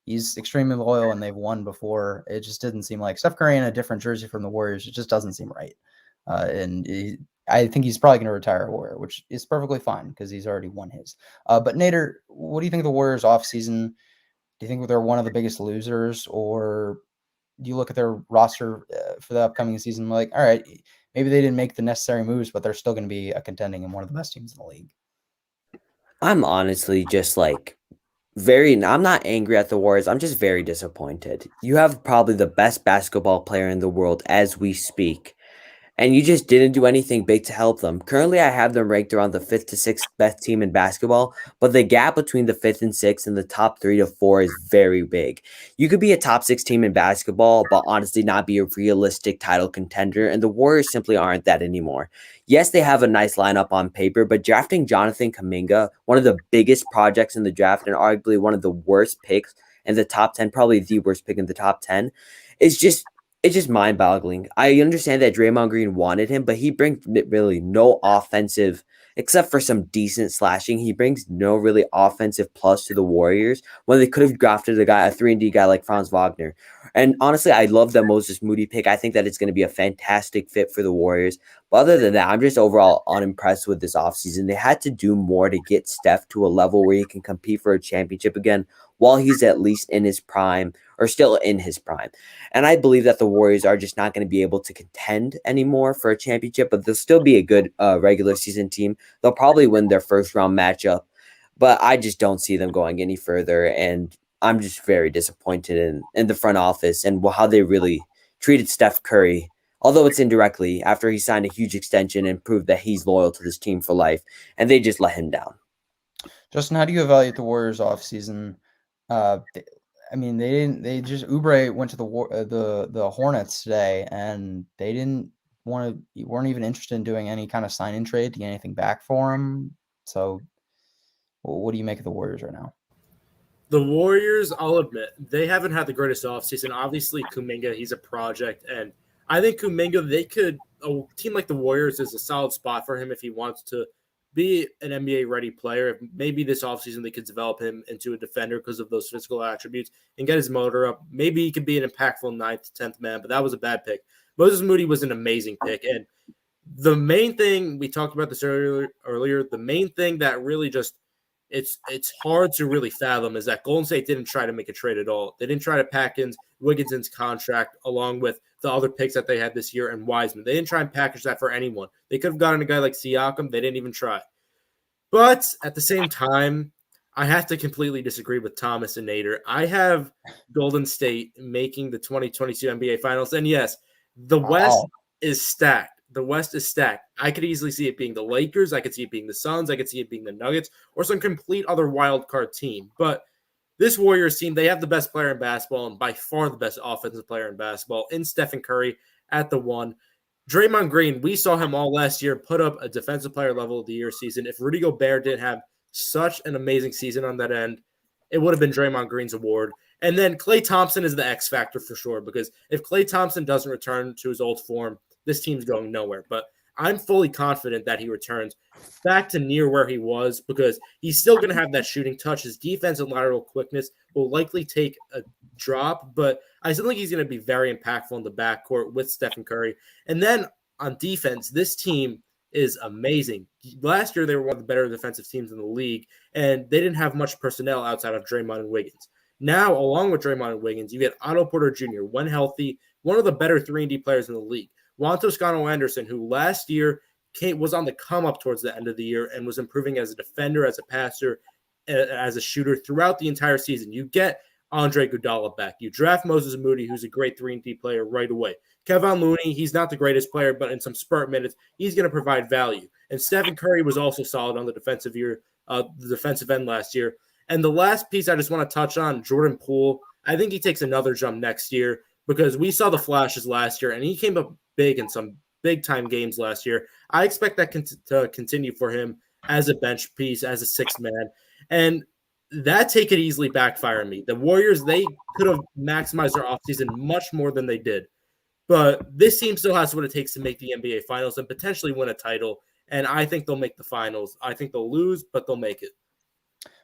he's extremely loyal and they've won before. It just didn't seem like Steph Curry in a different jersey from the Warriors. It just doesn't seem right. I think he's probably going to retire a Warrior, which is perfectly fine because he's already won his. But Nader, what do you think of the Warriors offseason? Do you think they're one of the biggest losers, or do you look at their roster for the upcoming season all right, maybe they didn't make the necessary moves, but they're still going to be a contending and one of the best teams in the league? I'm honestly just I'm not angry at the Warriors. I'm just very disappointed. You have probably the best basketball player in the world as we speak, and you just didn't do anything big to help them. Currently, I have them ranked around the 5th to 6th best team in basketball, but the gap between the 5th and 6th and the top 3 to 4 is very big. You could be a top 6 team in basketball, but honestly not be a realistic title contender, and the Warriors simply aren't that anymore. Yes, they have a nice lineup on paper, but drafting Jonathan Kuminga, one of the biggest projects in the draft and arguably one of the worst picks in the top 10, probably the worst pick in the top 10, is just it's just mind-boggling. I understand that Draymond Green wanted him, but he brings really no offensive, except for some decent slashing. He brings no really offensive plus to the Warriors when they could have drafted a 3-and-D guy like Franz Wagner. And honestly, I love the Moses Moody pick. I think that it's going to be a fantastic fit for the Warriors. But other than that, I'm just overall unimpressed with this offseason. They had to do more to get Steph to a level where he can compete for a championship again while he's at least in his prime or still in his prime. And I believe that the Warriors are just not going to be able to contend anymore for a championship, but they'll still be a good regular season team. They'll probably win their first round matchup, but I just don't see them going any further. And I'm just very disappointed in the front office and how they really treated Steph Curry, although it's indirectly after he signed a huge extension and proved that he's loyal to this team for life, and they just let him down. Justin, how do you evaluate the Warriors offseason? I mean, Oubre went to the Hornets today, and they weren't even interested in doing any kind of sign-in trade to get anything back for him. So what do you make of the Warriors right now? The Warriors, I'll admit, they haven't had the greatest offseason. Obviously, Kuminga, he's a project, and I think Kuminga, a team like the Warriors is a solid spot for him if he wants to be an NBA-ready player. Maybe this offseason they could develop him into a defender because of those physical attributes and get his motor up. Maybe he could be an impactful 9th, 10th man, but that was a bad pick. Moses Moody was an amazing pick, and the main thing, we talked about this earlier, the main thing that really just it's hard to really fathom is that Golden State didn't try to make a trade at all. They didn't try to pack in Wigginson's contract along with the other picks that they had this year and Wiseman. They didn't try and package that for anyone. They could have gotten a guy like Siakam. They didn't even try. But at the same time, I have to completely disagree with Thomas and Nader. I have Golden State making the 2022 NBA Finals. And yes, the West is stacked. The West is stacked. I could easily see it being the Lakers. I could see it being the Suns. I could see it being the Nuggets or some complete other wild card team. But this Warriors team, they have the best player in basketball and by far the best offensive player in basketball in Stephen Curry at the 1. Draymond Green, we saw him all last year put up a defensive player level of the year season. If Rudy Gobert didn't have such an amazing season on that end, it would have been Draymond Green's award. And then Klay Thompson is the X factor for sure, because if Klay Thompson doesn't return to his old form, this team's going nowhere. But I'm fully confident that he returns back to near where he was because he's still going to have that shooting touch. His defense and lateral quickness will likely take a drop, but I still think he's going to be very impactful in the backcourt with Stephen Curry. And then on defense, this team is amazing. Last year, they were one of the better defensive teams in the league, and they didn't have much personnel outside of Draymond and Wiggins. Now, along with Draymond and Wiggins, you get Otto Porter Jr., when healthy, one of the better 3-and-D players in the league. Juan Toscano Anderson, who last year was on the come-up towards the end of the year and was improving as a defender, as a passer, as a shooter throughout the entire season. You get Andre Iguodala back. You draft Moses Moody, who's a great 3-and-D player right away. Kevon Looney, he's not the greatest player, but in some spurt minutes, he's going to provide value. And Stephen Curry was also solid on the defensive end last year. And the last piece I just want to touch on, Jordan Poole, I think he takes another jump next year because we saw the flashes last year, and he came up big in some big-time games last year. I expect that to continue for him as a bench piece, as a sixth man. And that take it easily backfire on me. The Warriors, they could have maximized their offseason much more than they did. But this team still has what it takes to make the NBA Finals and potentially win a title. And I think they'll make the Finals. I think they'll lose, but they'll make it.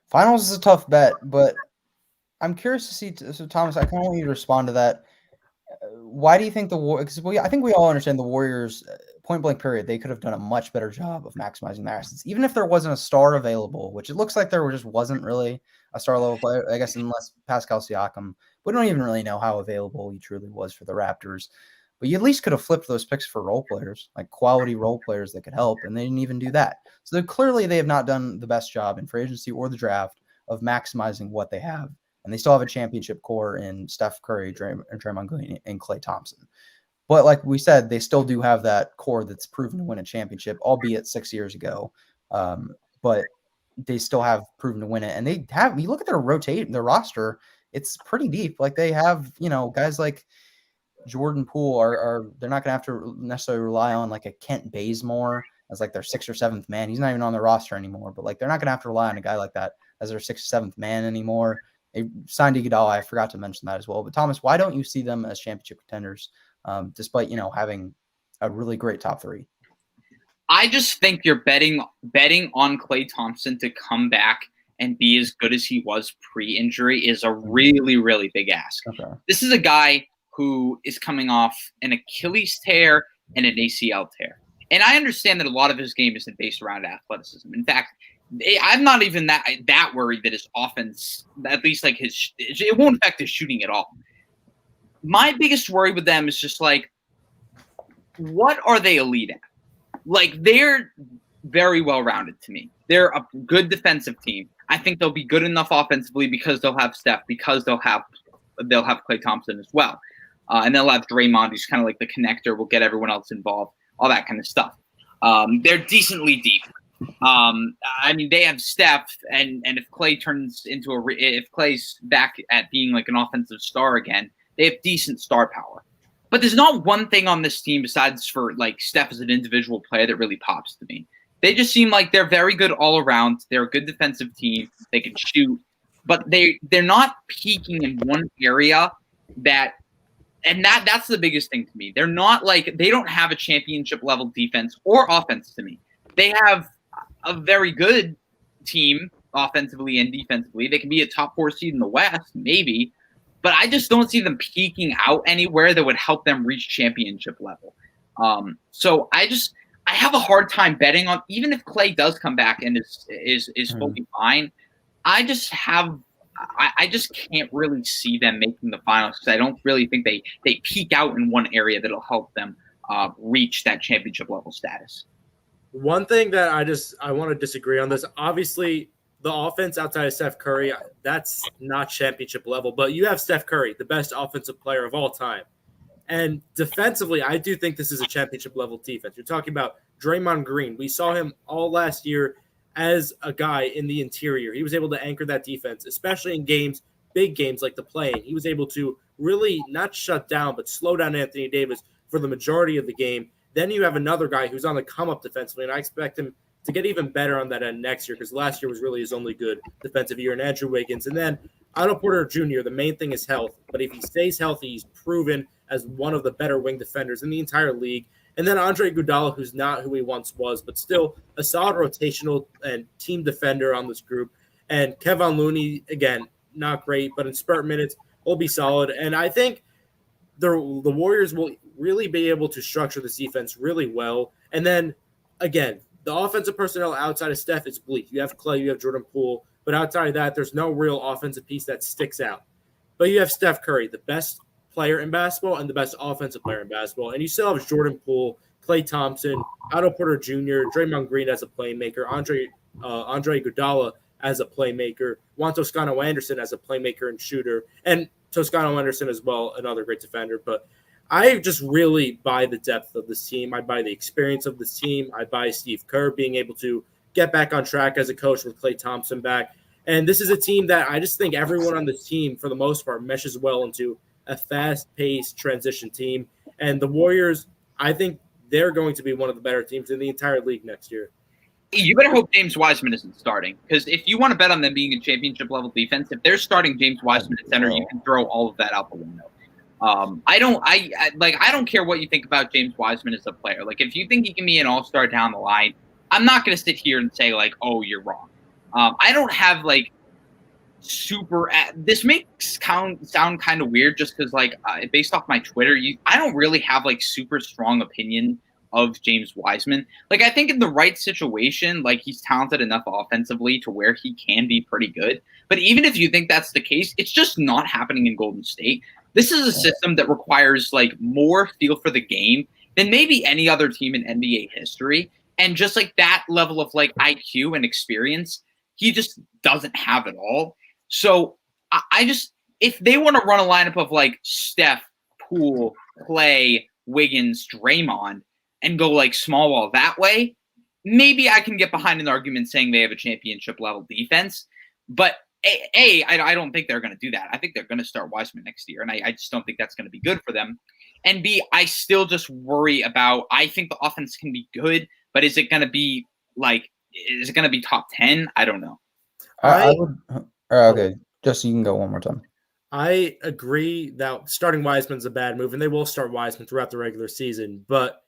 Finals is a tough bet, but I'm curious to see. So, Thomas, I kind of want you to respond to that. Why do you think the Warriors? Because I think we all understand the Warriors, point blank period, they could have done a much better job of maximizing their assets, even if there wasn't a star available, which it looks like there just wasn't really a star level player, I guess, unless Pascal Siakam. We don't even really know how available he truly was for the Raptors. But you at least could have flipped those picks for role players, like quality role players that could help, and they didn't even do that. So clearly they have not done the best job in free agency or the draft of maximizing what they have. And they still have a championship core in Steph Curry, Draymond Green, and Klay Thompson. But like we said, they still do have that core that's proven to win a championship, albeit 6 years ago. But they still have proven to win it. And they have, you look at their roster, it's pretty deep. Like they have, guys like Jordan Poole they're not going to have to necessarily rely on like a Kent Bazemore as like their 6th or 7th man. He's not even on their roster anymore, but like they're not going to have to rely on a guy like that as their 6th or 7th man anymore. They signed Iguodala. I forgot to mention that as well. But Thomas, why don't you see them as championship contenders, despite having a really great top 3? I just think you're betting on Klay Thompson to come back and be as good as he was pre-injury is a really, really big ask. Okay. This is a guy who is coming off an Achilles tear and an ACL tear. And I understand that a lot of his game isn't based around athleticism. In fact, I'm not even that worried that his offense, at least like it won't affect his shooting at all. My biggest worry with them is just like, what are they elite at? Like they're very well rounded to me. They're a good defensive team. I think they'll be good enough offensively because they'll have Steph, because they'll have Klay Thompson as well, and they'll have Draymond, who's kind of like the connector, will get everyone else involved, all that kind of stuff. They're decently deep. I mean, they have Steph, and if Klay turns into if Klay's back at being like an offensive star again, they have decent star power. But there's not one thing on this team besides for like Steph as an individual player that really pops to me. They just seem like they're very good all around. They're a good defensive team. They can shoot, but they're not peaking in one area that's the biggest thing to me. They're not like, they don't have a championship level defense or offense to me. They have a very good team offensively and defensively. They can be a top 4 seed in the West, maybe, but I just don't see them peaking out anywhere that would help them reach championship level. So I I have a hard time betting on, even if Clay does come back and is fully fine. I just can't really see them making the finals because I don't really think they peak out in one area that'll help them reach that championship level status. One thing that I want to disagree on this. Obviously, the offense outside of Steph Curry, that's not championship level, but you have Steph Curry, the best offensive player of all time. And defensively, I do think this is a championship level defense. You're talking about Draymond Green. We saw him all last year as a guy in the interior. He was able to anchor that defense, especially in games, big games like the play-in. He was able to really not shut down, but slow down Anthony Davis for the majority of the game. Then you have another guy who's on the come-up defensively, and I expect him to get even better on that end next year because last year was really his only good defensive year, and Andrew Wiggins. And then Otto Porter Jr., the main thing is health, but if he stays healthy, he's proven as one of the better wing defenders in the entire league. And then Andre Iguodala, who's not who he once was, but still a solid rotational and team defender on this group. And Kevon Looney, again, not great, but in spurt minutes, will be solid. And I think the Warriors will really be able to structure this defense really well. And then, again, the offensive personnel outside of Steph is bleak. You have Clay, you have Jordan Poole, but outside of that, there's no real offensive piece that sticks out. But you have Steph Curry, the best player in basketball and the best offensive player in basketball. And you still have Jordan Poole, Klay Thompson, Otto Porter Jr., Draymond Green as a playmaker, Andre Iguodala as a playmaker, Juan Toscano Anderson as a playmaker and shooter, and Toscano Anderson as well, another great defender. But I just really buy the depth of this team. I buy the experience of this team. I buy Steve Kerr being able to get back on track as a coach with Klay Thompson back. And this is a team that I just think everyone on this team, for the most part, meshes well into a fast-paced transition team. And the Warriors, I think they're going to be one of the better teams in the entire league next year. You better hope James Wiseman isn't starting, because if you want to bet on them being a championship-level defense, if they're starting James Wiseman at center, you can throw all of that out the window. I don't care what you think about James Wiseman as a player. Like, if you think he can be an all-star down the line, I'm not going to sit here and say, like, oh, you're wrong. I don't have, like, this makes sound kind of weird just because, like, based off my Twitter, I don't really have, like, super strong opinion of James Wiseman. Like, I think in the right situation, like, he's talented enough offensively to where he can be pretty good. But even if you think that's the case, it's just not happening in Golden State. This is a system that requires, like, more feel for the game than maybe any other team in NBA history. And just, like, that level of, like, IQ and experience, he just doesn't have it all. So if they want to run a lineup of, like, Steph, Poole, Clay, Wiggins, Draymond, and go, like, small ball that way, maybe I can get behind an argument saying they have a championship level defense. But I don't think they're going to do that. I think they're going to start Wiseman next year, and I just don't think that's going to be good for them. And B, I still just worry about, I think the offense can be good, but is it going to be top 10? I don't know. I would. Okay, just so you can go one more time. I agree that starting Wiseman's a bad move, and they will start Wiseman throughout the regular season. But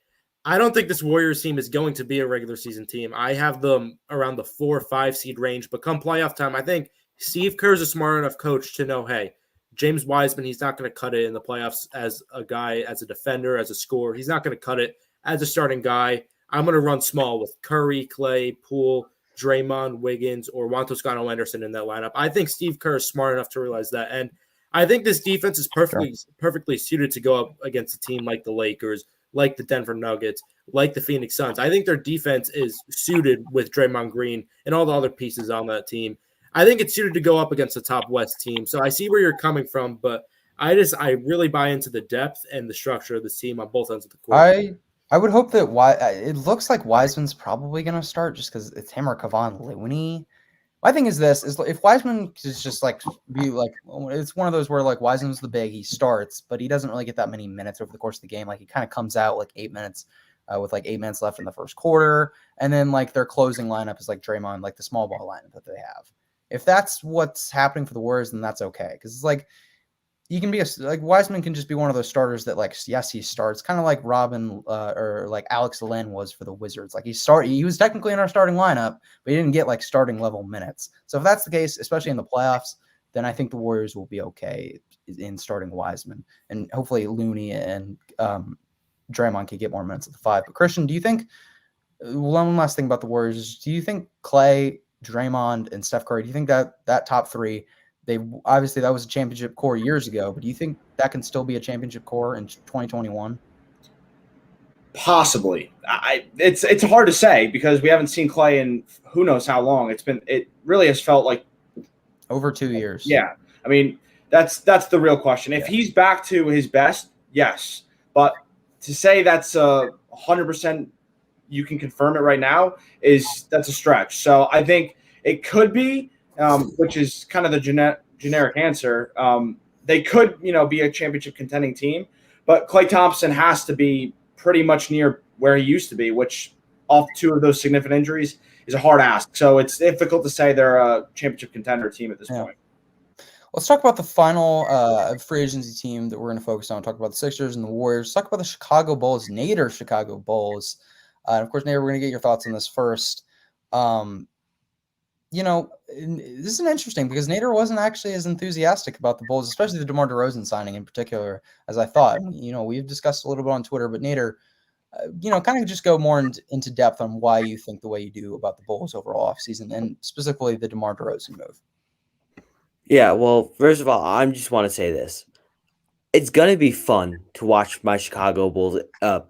I don't think this Warriors team is going to be a regular season team. I have them around the 4 or 5 seed range. But come playoff time, I think Steve Kerr is a smart enough coach to know, hey, James Wiseman, he's not going to cut it in the playoffs as a guy, as a defender, as a scorer. He's not going to cut it as a starting guy. I'm going to run small with Curry, Clay, Poole, Draymond, Wiggins, or Juan Toscano Anderson in that lineup. I think Steve Kerr is smart enough to realize that. And I think this defense is perfectly suited to go up against a team like the Lakers, like the Denver Nuggets, like the Phoenix Suns. I think their defense is suited with Draymond Green and all the other pieces on that team. I think it's suited to go up against the top West team. So I see where you're coming from, but I really buy into the depth and the structure of this team on both ends of the court. I would hope that it looks like Wiseman's probably going to start just because it's him or Kevon Looney. My thing is this: is if Wiseman is just like it's one of those where like Wiseman's the big, he starts, but he doesn't really get that many minutes over the course of the game. Like he kind of comes out like 8 minutes with like 8 minutes left in the first quarter, and then like their closing lineup is like Draymond, like the small ball lineup that they have. If that's what's happening for the Warriors, then that's okay because it's like. He can be Wiseman can just be one of those starters that like, yes, he starts kind of like Robin or like Alex Len was for the Wizards. Like he was technically in our starting lineup, but he didn't get like starting level minutes. So if that's the case, especially in the playoffs, then I think the Warriors will be okay in starting Wiseman and hopefully Looney and Draymond can get more minutes at the 5. But Christian, do you think one last thing about the Warriors. Do you think Klay, Draymond, and Steph Curry, do you think that top three, they obviously that was a championship core years ago, but do you think that can still be a championship core in 2021? Possibly. It's hard to say because we haven't seen Klay in who knows how long. It really has felt like over 2 years. Yeah. I mean, that's the real question. If he's back to his best, yes. But to say that's 100% you can confirm it right now that's a stretch. So I think it could be, which is kind of the generic answer. They could, be a championship contending team, but Klay Thompson has to be pretty much near where he used to be, which off two of those significant injuries is a hard ask. So it's difficult to say they're a championship contender team at this point. Let's talk about the final free agency team that we're going to focus on. Talk about the Sixers and the Warriors. Let's talk about the Chicago Bulls, Nader Chicago Bulls. And of course, Nader, we're going to get your thoughts on this first. This is interesting because Nader wasn't actually as enthusiastic about the Bulls, especially the DeMar DeRozan signing in particular, as I thought. We've discussed a little bit on Twitter, but Nader, kind of just go more into depth on why you think the way you do about the Bulls overall offseason and specifically the DeMar DeRozan move. Yeah, well, first of all, I just want to say this. It's going to be fun to watch my Chicago Bulls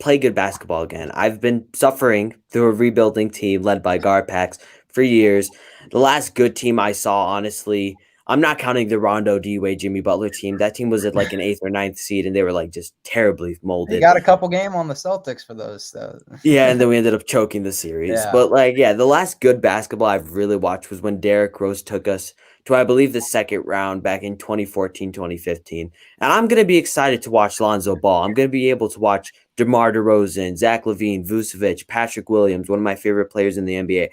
play good basketball again. I've been suffering through a rebuilding team led by Garpax for years. The last good team I saw, honestly, I'm not counting the Rondo, D-Wade, Jimmy Butler team. That team was at like an 8th or 9th seed, and they were like just terribly molded. They got a couple game on the Celtics for those. So. Yeah, and then we ended up choking the series. Yeah. But the last good basketball I've really watched was when Derrick Rose took us to, I believe, the second round back in 2014, 2015. And I'm going to be excited to watch Lonzo Ball. I'm going to be able to watch DeMar DeRozan, Zach LaVine, Vucevic, Patrick Williams, one of my favorite players in the NBA.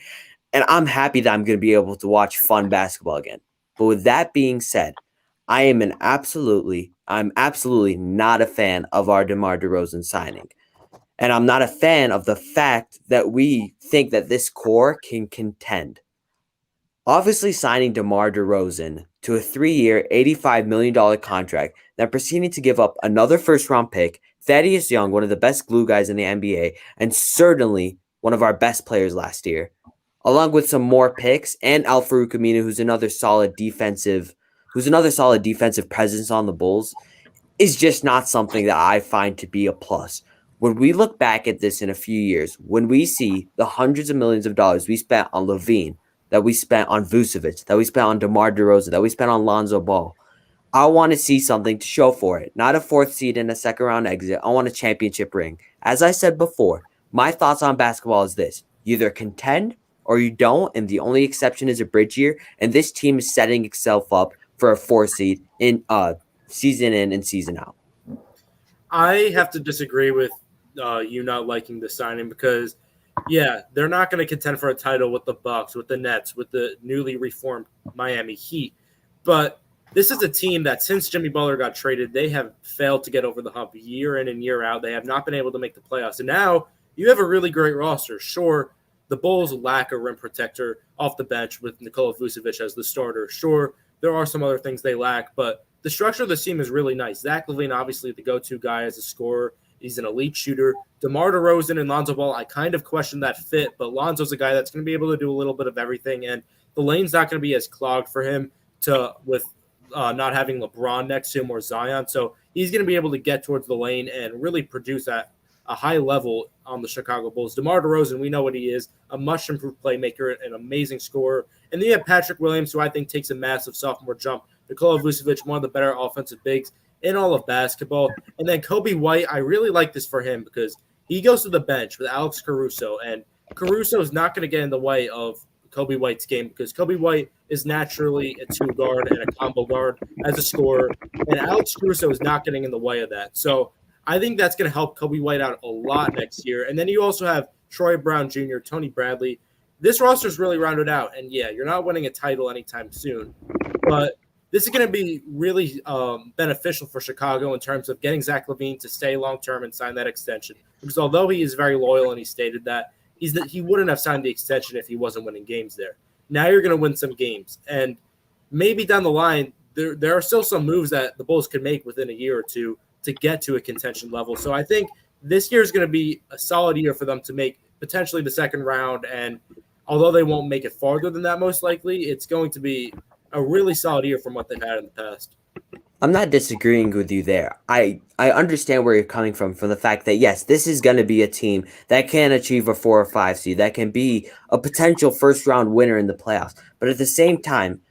And I'm happy that I'm going to be able to watch fun basketball again. But with that being said, I'm absolutely not a fan of our DeMar DeRozan signing. And I'm not a fan of the fact that we think that this core can contend. Obviously signing DeMar DeRozan to a 3-year, $85 million contract, then proceeding to give up another first-round pick, Thaddeus Young, one of the best glue guys in the NBA, and certainly one of our best players last year, along with some more picks, and Al-Farouq Aminu, who's another solid defensive presence on the Bulls, is just not something that I find to be a plus. When we look back at this in a few years, when we see the hundreds of millions of dollars we spent on Levine, that we spent on Vucevic, that we spent on DeMar DeRozan, that we spent on Lonzo Ball, I want to see something to show for it. Not a 4th seed and a second-round exit. I want a championship ring. As I said before, my thoughts on basketball is this. You either contend or you don't, and the only exception is a bridge year, and this team is setting itself up for a 4th seed in season in and season out. I have to disagree with you not liking the signing because – yeah, they're not going to contend for a title with the Bucks, with the Nets, with the newly reformed Miami Heat. But this is a team that since Jimmy Butler got traded, they have failed to get over the hump year in and year out. They have not been able to make the playoffs. And now you have a really great roster. Sure, the Bulls lack a rim protector off the bench with Nikola Vucevic as the starter. Sure, there are some other things they lack, but the structure of the team is really nice. Zach LaVine, obviously the go-to guy as a scorer. He's an elite shooter. DeMar DeRozan and Lonzo Ball, I kind of question that fit, but Lonzo's a guy that's going to be able to do a little bit of everything, and the lane's not going to be as clogged for him with not having LeBron next to him or Zion. So he's going to be able to get towards the lane and really produce at a high level on the Chicago Bulls. DeMar DeRozan, we know what he is, a much improved playmaker, an amazing scorer. And then you have Patrick Williams, who I think takes a massive sophomore jump. Nikola Vucevic, one of the better offensive bigs in all of basketball. And then Kobe White, I really like this for him because he goes to the bench with Alex Caruso, and Caruso is not going to get in the way of Kobe White's game because Kobe White is naturally a 2-guard and a combo guard as a scorer, and Alex Caruso is not getting in the way of that. So I think that's going to help Kobe White out a lot next year. And then you also have Troy Brown Jr., Tony Bradley. This roster is really rounded out, and yeah, you're not winning a title anytime soon, but this is going to be really beneficial for Chicago in terms of getting Zach LaVine to stay long-term and sign that extension. Because although he is very loyal and he stated that, he wouldn't have signed the extension if he wasn't winning games there. Now you're going to win some games. And maybe down the line, there are still some moves that the Bulls could make within a year or two to get to a contention level. So I think this year is going to be a solid year for them to make potentially the second round. And although they won't make it farther than that, most likely, it's going to be a really solid year from what they've had in the past. I'm not disagreeing with you there. I understand where you're coming from the fact that, yes, this is going to be a team that can achieve a 4 or 5 seed, that can be a potential first-round winner in the playoffs. But at the same time,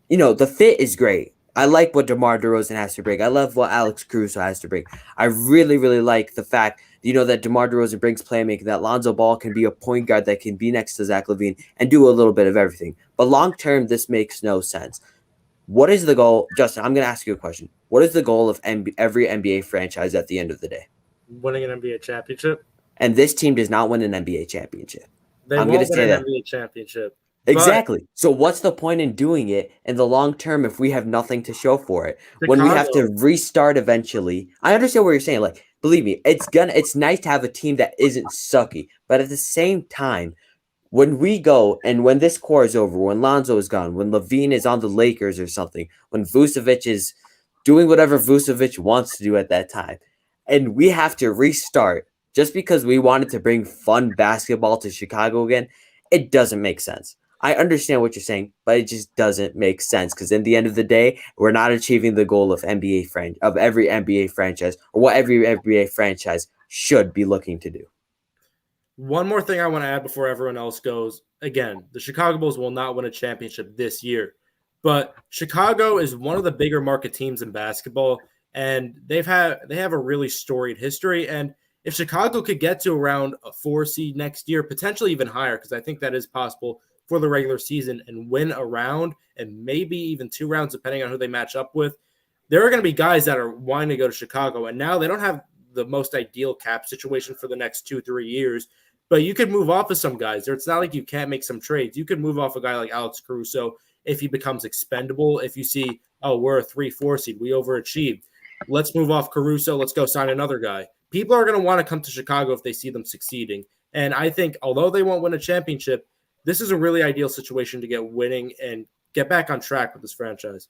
the fit is great. I like what DeMar DeRozan has to bring. I love what Alex Caruso has to bring. I really, really like the fact, that DeMar DeRozan brings playmaking, that Lonzo Ball can be a point guard that can be next to Zach LaVine and do a little bit of everything. But long-term, this makes no sense. What is the goal? Justin, I'm going to ask you a question. What is the goal of every NBA franchise at the end of the day? Winning an NBA championship. And this team does not win an NBA championship. I'm going to win an NBA championship. Exactly. So what's the point in doing it in the long term if we have nothing to show for it? When we have to restart eventually. I understand what you're saying. Like, believe me, it's nice to have a team that isn't sucky. But at the same time, when we go and when this core is over, when Lonzo is gone, when Levine is on the Lakers or something, when Vucevic is doing whatever Vucevic wants to do at that time, and we have to restart just because we wanted to bring fun basketball to Chicago again, it doesn't make sense. I understand what you're saying, but it just doesn't make sense because in the end of the day, we're not achieving the goal of every NBA franchise or what every NBA franchise should be looking to do. One more thing I want to add before everyone else goes. Again, the Chicago Bulls will not win a championship this year, but Chicago is one of the bigger market teams in basketball, and they have a really storied history. And if Chicago could get to around a 4 seed next year, potentially even higher, because I think that is possible for the regular season, and win a round and maybe even 2 rounds, depending on who they match up with, there are going to be guys that are wanting to go to Chicago. And now they don't have the most ideal cap situation for the next 2-3 years, but you could move off of some guys there. It's not like you can't make some trades. You could move off a guy like Alex Caruso if he becomes expendable. If you see, oh, we're a 3-4 seed, we overachieved. Let's move off Caruso. Let's go sign another guy. People are going to want to come to Chicago if they see them succeeding. And I think although they won't win a championship, this is a really ideal situation to get winning and get back on track with this franchise.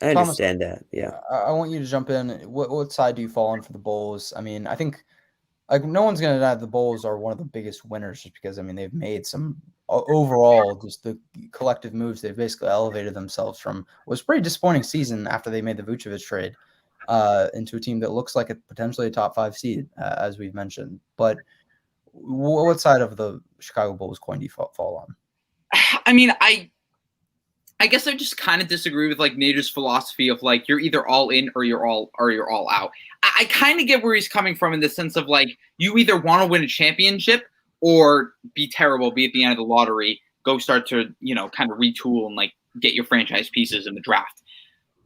I understand that. Yeah. I want you to jump in. What side do you fall on for the Bulls? I mean, I think no one's going to deny the Bulls are one of the biggest winners just because, they've made some overall, just the collective moves. They've basically elevated themselves from what was a pretty disappointing season after they made the Vucevic trade into a team that looks like potentially a top 5 seed, as we've mentioned. But what side of the Chicago Bulls coin do you fall on? I guess I just kind of disagree with Nader's philosophy of you're either all in or you're all out. I kind of get where he's coming from in the sense of you either want to win a championship or be terrible, be at the end of the lottery, go start to kind of retool and get your franchise pieces in the draft.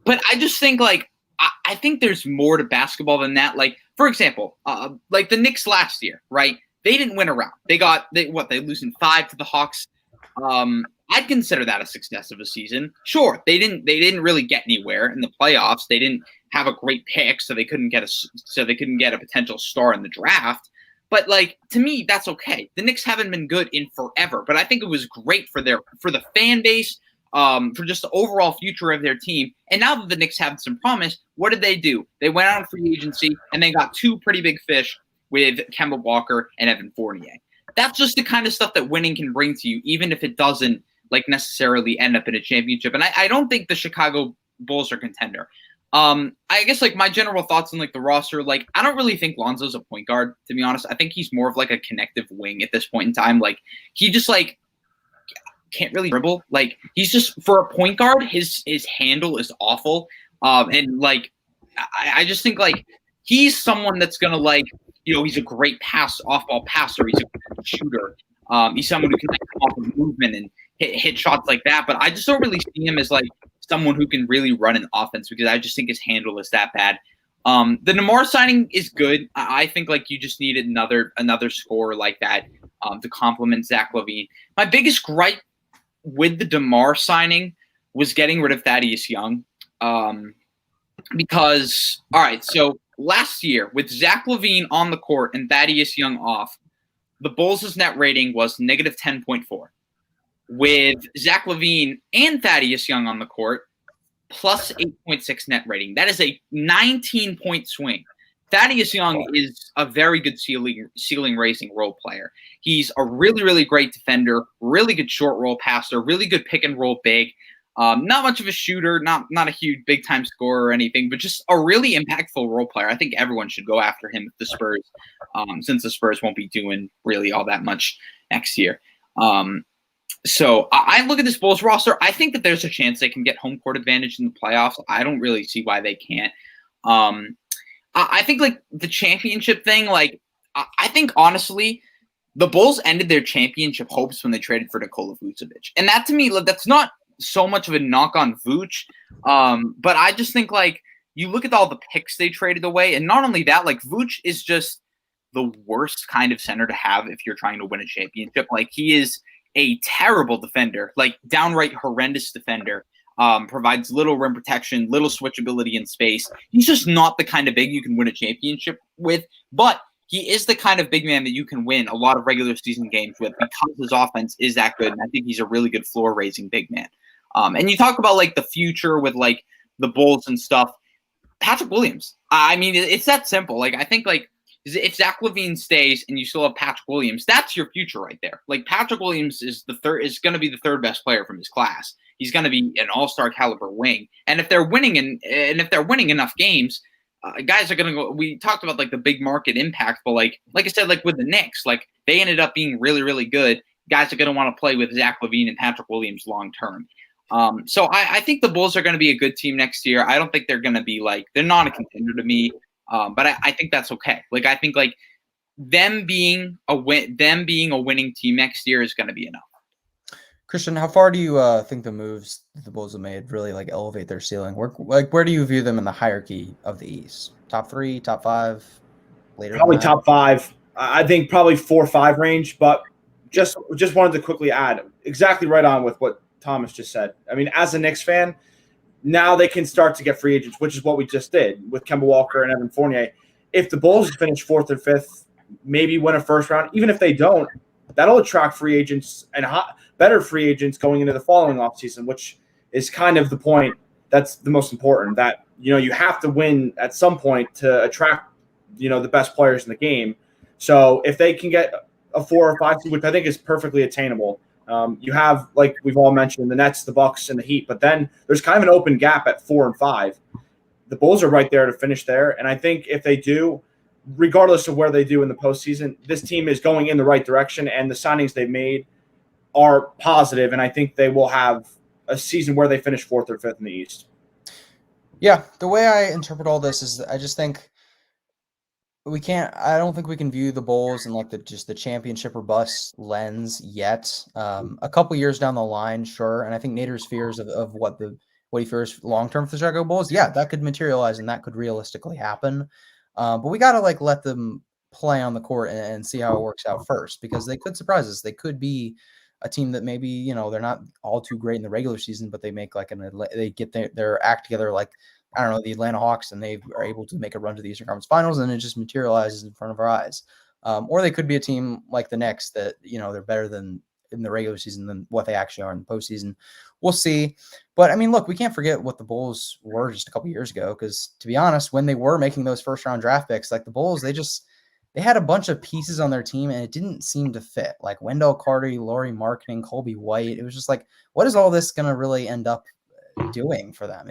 But I just think I think there's more to basketball than that. For example, the Knicks last year, right? They didn't win a round. They lose in 5 to the Hawks. I'd consider that a success of a season. Sure, they didn't really get anywhere in the playoffs. They didn't have a great pick, so they couldn't get a potential star in the draft. But to me, that's okay. The Knicks haven't been good in forever, but I think it was great for the fan base, for just the overall future of their team. And now that the Knicks have some promise, what did they do? They went out on free agency and they got 2 pretty big fish with Kemba Walker and Evan Fournier. That's just the kind of stuff that winning can bring to you, even if it doesn't necessarily end up in a championship. And I don't think the Chicago Bulls are contender. I guess my general thoughts on the roster, I don't really think Lonzo's a point guard, to be honest. I think he's more of a connective wing at this point in time. He just can't really dribble. He's just, for a point guard, his handle is awful. And I just think he's someone that's gonna he's a great off-ball passer. He's a good shooter. He's someone who can come off of movement and hit shots like that. But I just don't really see him as someone who can really run an offense because I just think his handle is that bad. The DeMar signing is good. I think you just need another scorer like that to complement Zach LaVine. My biggest gripe with the DeMar signing was getting rid of Thaddeus Young. Because, all right, so last year with Zach LaVine on the court and Thaddeus Young off, the Bulls' net rating was negative 10.4. With Zach LaVine and Thaddeus Young on the court, plus 8.6 net rating. That is a 19-point swing. Thaddeus Young is a very good ceiling raising role player. He's a really, really great defender, really good short roll passer, really good pick and roll big. Not much of a shooter, not a huge big time scorer or anything, but just a really impactful role player. I think everyone should go after him with the Spurs, since the Spurs won't be doing really all that much next year. So I look at this Bulls roster. I think that there's a chance they can get home court advantage in the playoffs. I don't really see why they can't. I think like the championship thing, like I think honestly, the Bulls ended their championship hopes when they traded for Nikola Vucevic. And that to me, that's not so much of a knock on Vooch. But I just think like you look at all the picks they traded away, and not only that, like Vooch is just the worst kind of center to have if you're trying to win a championship. Like he is a terrible defender, like downright horrendous defender. Provides little rim protection, little switchability in space. He's just not the kind of big you can win a championship with, but he is the kind of big man that you can win a lot of regular season games with because his offense is that good, and I think he's a really good floor-raising big man. And you talk about like the future with like the Bulls and stuff. Patrick Williams. I mean, it's that simple. Like I think like if Zach Levine stays and you still have Patrick Williams, that's your future right there. Like Patrick Williams is going to be the third best player from his class. He's going to be an all-star caliber wing. And if they're winning and if they're winning enough games, guys are going to go. We talked about like the big market impact, but like I said, like with the Knicks, like they ended up being really, really good. Guys are going to want to play with Zach Levine and Patrick Williams long term. So I think the Bulls are going to be a good team next year. I don't think they're going to be like they're not a contender to me. But I think that's okay. Like I think like them being a winning team next year is going to be enough. Christian, how far do you think the moves the Bulls have made really like elevate their ceiling? Where do you view them in the hierarchy of the East? Top 3, top 5, later? Probably top 5. I think probably 4 or 5 range. But just wanted to quickly add exactly right on with what Thomas just said. I mean, as a Knicks fan, now they can start to get free agents, which is what we just did with Kemba Walker and Evan Fournier. If the Bulls finish 4th or 5th, maybe win a first round, even if they don't, that'll attract free agents and better free agents going into the following offseason, which is kind of the point that's the most important, that, you have to win at some point to attract, the best players in the game. So if they can get a 4 or 5, which I think is perfectly attainable, you have, like we've all mentioned, the Nets, the Bucks, and the Heat, but then there's kind of an open gap at 4 and 5. The Bulls are right there to finish there, and I think if they do, regardless of where they do in the postseason, this team is going in the right direction, and the signings they've made are positive, and I think they will have a season where they finish 4th or 5th in the East. Yeah, the way I interpret all this is I just think I don't think we can view the Bulls in like the championship or bust lens yet. A couple years down the line, sure. And I think Nader's fears of what he fears long-term for the Chicago Bulls, yeah, that could materialize and that could realistically happen. But we got to like let them play on the court and see how it works out first, because they could surprise us. They could be a team that maybe, they're not all too great in the regular season, but they make like they get their act together, like, I don't know, the Atlanta Hawks, and they are able to make a run to the Eastern Conference Finals, and it just materializes in front of our eyes. Or they could be a team like the Knicks that, they're better than in the regular season than what they actually are in the postseason. We'll see. But I mean, look, we can't forget what the Bulls were just a couple years ago, because to be honest, when they were making those first round draft picks, like the Bulls, they had a bunch of pieces on their team and it didn't seem to fit. Like Wendell Carter, Lauri Markkanen, Colby White. It was just like, what is all this going to really end up doing for them?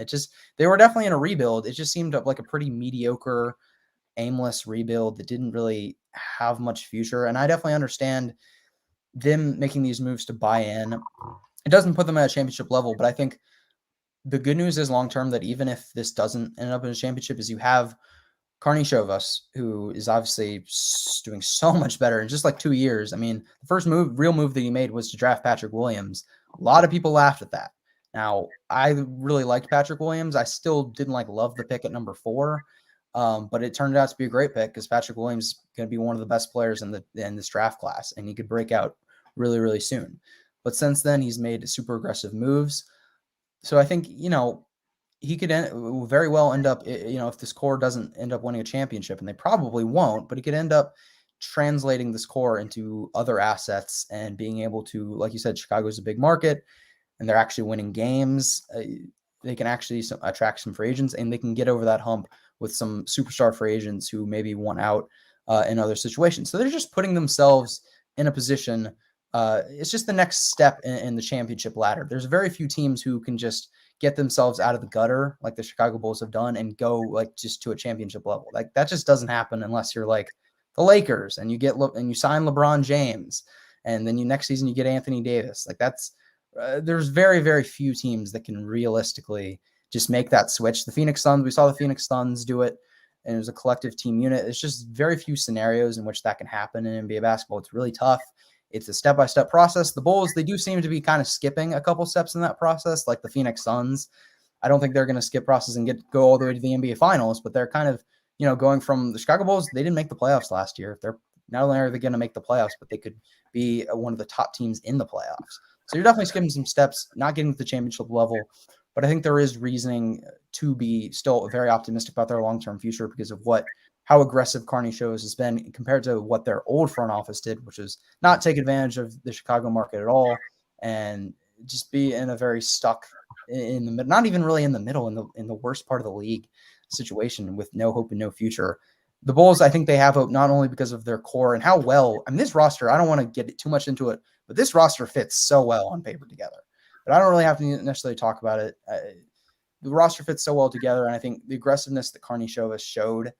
They were definitely in a rebuild. It just seemed like a pretty mediocre, aimless rebuild that didn't really have much future. And I definitely understand them making these moves to buy in. It doesn't put them at a championship level, but I think the good news is long-term that even if this doesn't end up in a championship, is you have Carney Shovas, who is obviously doing so much better in just like 2 years. I mean, the first real move that he made was to draft Patrick Williams. A lot of people laughed at that. Now, I really liked Patrick Williams. I still didn't love the pick at number 4, but it turned out to be a great pick because Patrick Williams is going to be one of the best players in this draft class, and he could break out really, really soon. But since then, he's made super aggressive moves. So I think, he could very well end up, if this core doesn't end up winning a championship, and they probably won't, but he could end up translating this core into other assets and being able to, like you said, Chicago's a big market, and they're actually winning games. They can actually attract some free agents, and they can get over that hump with some superstar free agents who maybe want out in other situations. So they're just putting themselves in a position. It's just the next step in the championship ladder. There's very few teams who can just get themselves out of the gutter like the Chicago Bulls have done and go like just to a championship level. Like that just doesn't happen unless you're like the Lakers and you sign LeBron James, and then next season you get Anthony Davis. Like that's there's very, very few teams that can realistically just make that switch. The Phoenix Suns, we saw the Phoenix Suns do it, and it was a collective team unit. It's just very few scenarios in which that can happen in NBA basketball. It's really tough. It's a step-by-step process. The Bulls, they do seem to be kind of skipping a couple steps in that process, like the Phoenix Suns. I don't think they're going to skip process and go all the way to the NBA Finals, but they're kind of, going from the Chicago Bulls. They didn't make the playoffs last year. They're not only are they going to make the playoffs, but they could be one of the top teams in the playoffs. So you're definitely skipping some steps, not getting to the championship level. But I think there is reasoning to be still very optimistic about their long-term future because of how aggressive Carney Shows has been compared to what their old front office did, which is not take advantage of the Chicago market at all and just be in a very stuck in the middle, not even really in the middle, in the worst part of the league situation with no hope and no future. The Bulls, I think they have hope not only because of their core and how well, this roster, I don't want to get too much into it, but this roster fits so well on paper together. But I don't really have to necessarily talk about it. The roster fits so well together, and I think the aggressiveness that Carney Show showed,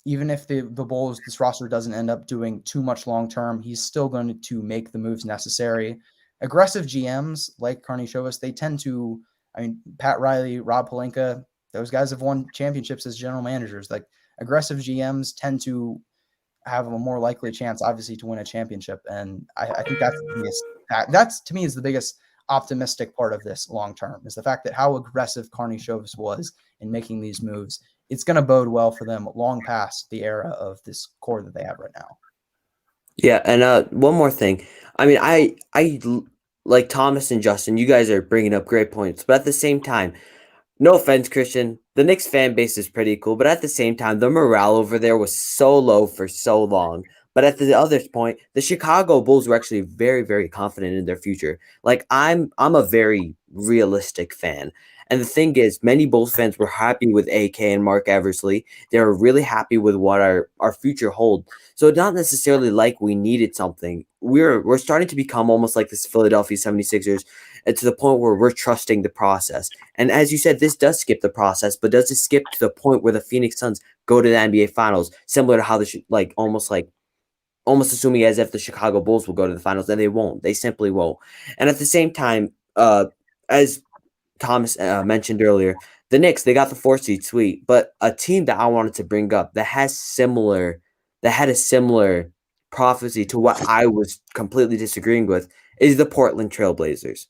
even if the Bulls, this roster doesn't end up doing too much long-term, he's still going to make the moves necessary. Aggressive GMs like Carney Show, they tend to, Pat Riley, Rob Pelinka, those guys have won championships as general managers. Like aggressive GMs tend to have a more likely chance, obviously, to win a championship. And I think that's to me is the biggest optimistic part of this long-term is the fact that how aggressive Carney Shovis was in making these moves. It's going to bode well for them long past the era of this core that they have right now. Yeah, and one more thing. I like Thomas and Justin, you guys are bringing up great points, but at the same time, no offense, Christian, the Knicks fan base is pretty cool, but at the same time, the morale over there was so low for so long. But at the other point, the Chicago Bulls were actually very, very confident in their future. Like I'm a very realistic fan. And the thing is, many Bulls fans were happy with AK and Mark Eversley. They were really happy with what our future hold. So it's not necessarily like we needed something. We're starting to become almost like this Philadelphia 76ers, and to the point where we're trusting the process. And as you said, this does skip the process, but does it skip to the point where the Phoenix Suns go to the NBA Finals, similar to how almost assuming as if the Chicago Bulls will go to the finals, and they won't. They simply won't. And at the same time, as Thomas mentioned earlier, the Knicks, they got the 4 seed, sweet. But a team that I wanted to bring up that had a similar prophecy to what I was completely disagreeing with is the Portland Trailblazers.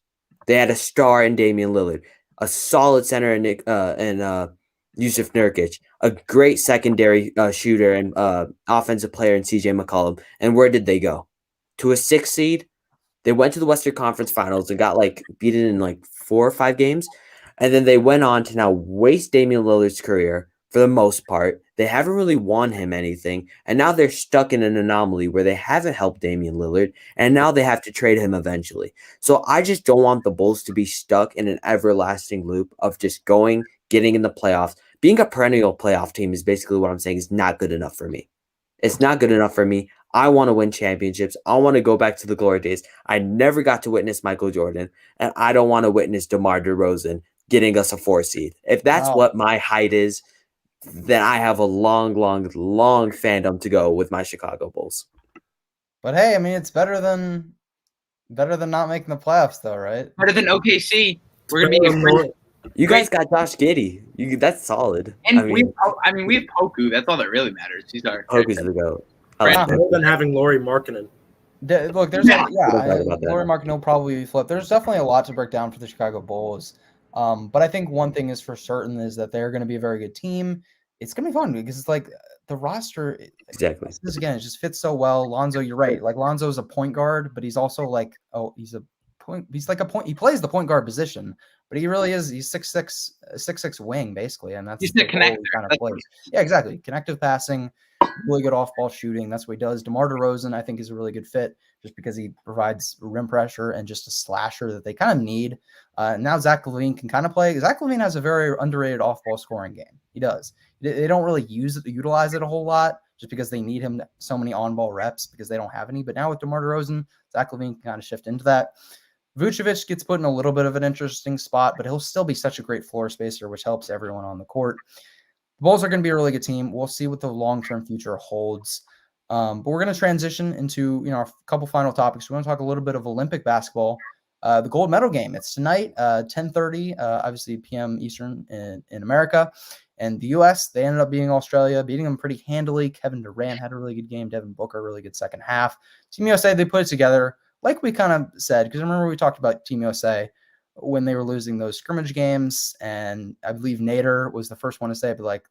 They had a star in Damian Lillard, a solid center in Yusuf Nurkic, a great secondary shooter and offensive player in CJ McCollum. And where did they go? To a 6 seed. They went to the Western Conference Finals and got beaten in 4 or 5 games. And then they went on to now waste Damian Lillard's career for the most part. They haven't really won him anything. And now they're stuck in an anomaly where they haven't helped Damian Lillard. And now they have to trade him eventually. So I just don't want the Bulls to be stuck in an everlasting loop of just getting in the playoffs. Being a perennial playoff team is basically what I'm saying is not good enough for me. It's not good enough for me. I want to win championships. I want to go back to the glory days. I never got to witness Michael Jordan, and I don't want to witness DeMar DeRozan getting us a 4 seed. If that's what my height is, then I have a long, long, long fandom to go with my Chicago Bulls. But hey, it's better than not making the playoffs, though, right? Better than OKC. We're gonna be. You guys got Josh Giddey. That's solid. And we have Poku. That's all that really matters. He's our Poku's the GOAT. Better than having Lauri Markkanen. Look, there's Lauri Markkanen will probably be flipped. There's definitely a lot to break down for the Chicago Bulls. But I think one thing is for certain is that they're going to be a very good team. It's going to be fun because it's the roster. Exactly. This again, it just fits so well. Lonzo, you're right. Lonzo's a point guard, but he's also he's a He's like a point. He plays the point guard position, but he really is. He's 6'6", wing basically, and that's He's the the connector. role he kind of plays. Yeah, exactly. Connective passing, really good off-ball shooting. That's what he does. DeMar DeRozan, I think, is a really good fit just because he provides rim pressure and just a slasher that they kind of need. Now Zach LaVine can kind of play. Zach LaVine has a very underrated off-ball scoring game. He does. They don't really utilize it a whole lot just because they need him so many on-ball reps because they don't have any. But now with DeMar DeRozan, Zach LaVine can kind of shift into that. Vucevic gets put in a little bit of an interesting spot, but he'll still be such a great floor spacer, which helps everyone on the court. The Bulls are going to be a really good team. We'll see what the long-term future holds. But we're going to transition into a couple final topics. We want to talk a little bit of Olympic basketball. The gold medal game. It's tonight, 10:30, obviously p.m. Eastern in America. And the U.S., they ended up beating Australia, beating them pretty handily. Kevin Durant had a really good game. Devin Booker, really good second half. Team USA, they put it together like we kind of said, because remember we talked about Team USA when they were losing those scrimmage games. And I believe Nader was the first one to say it, but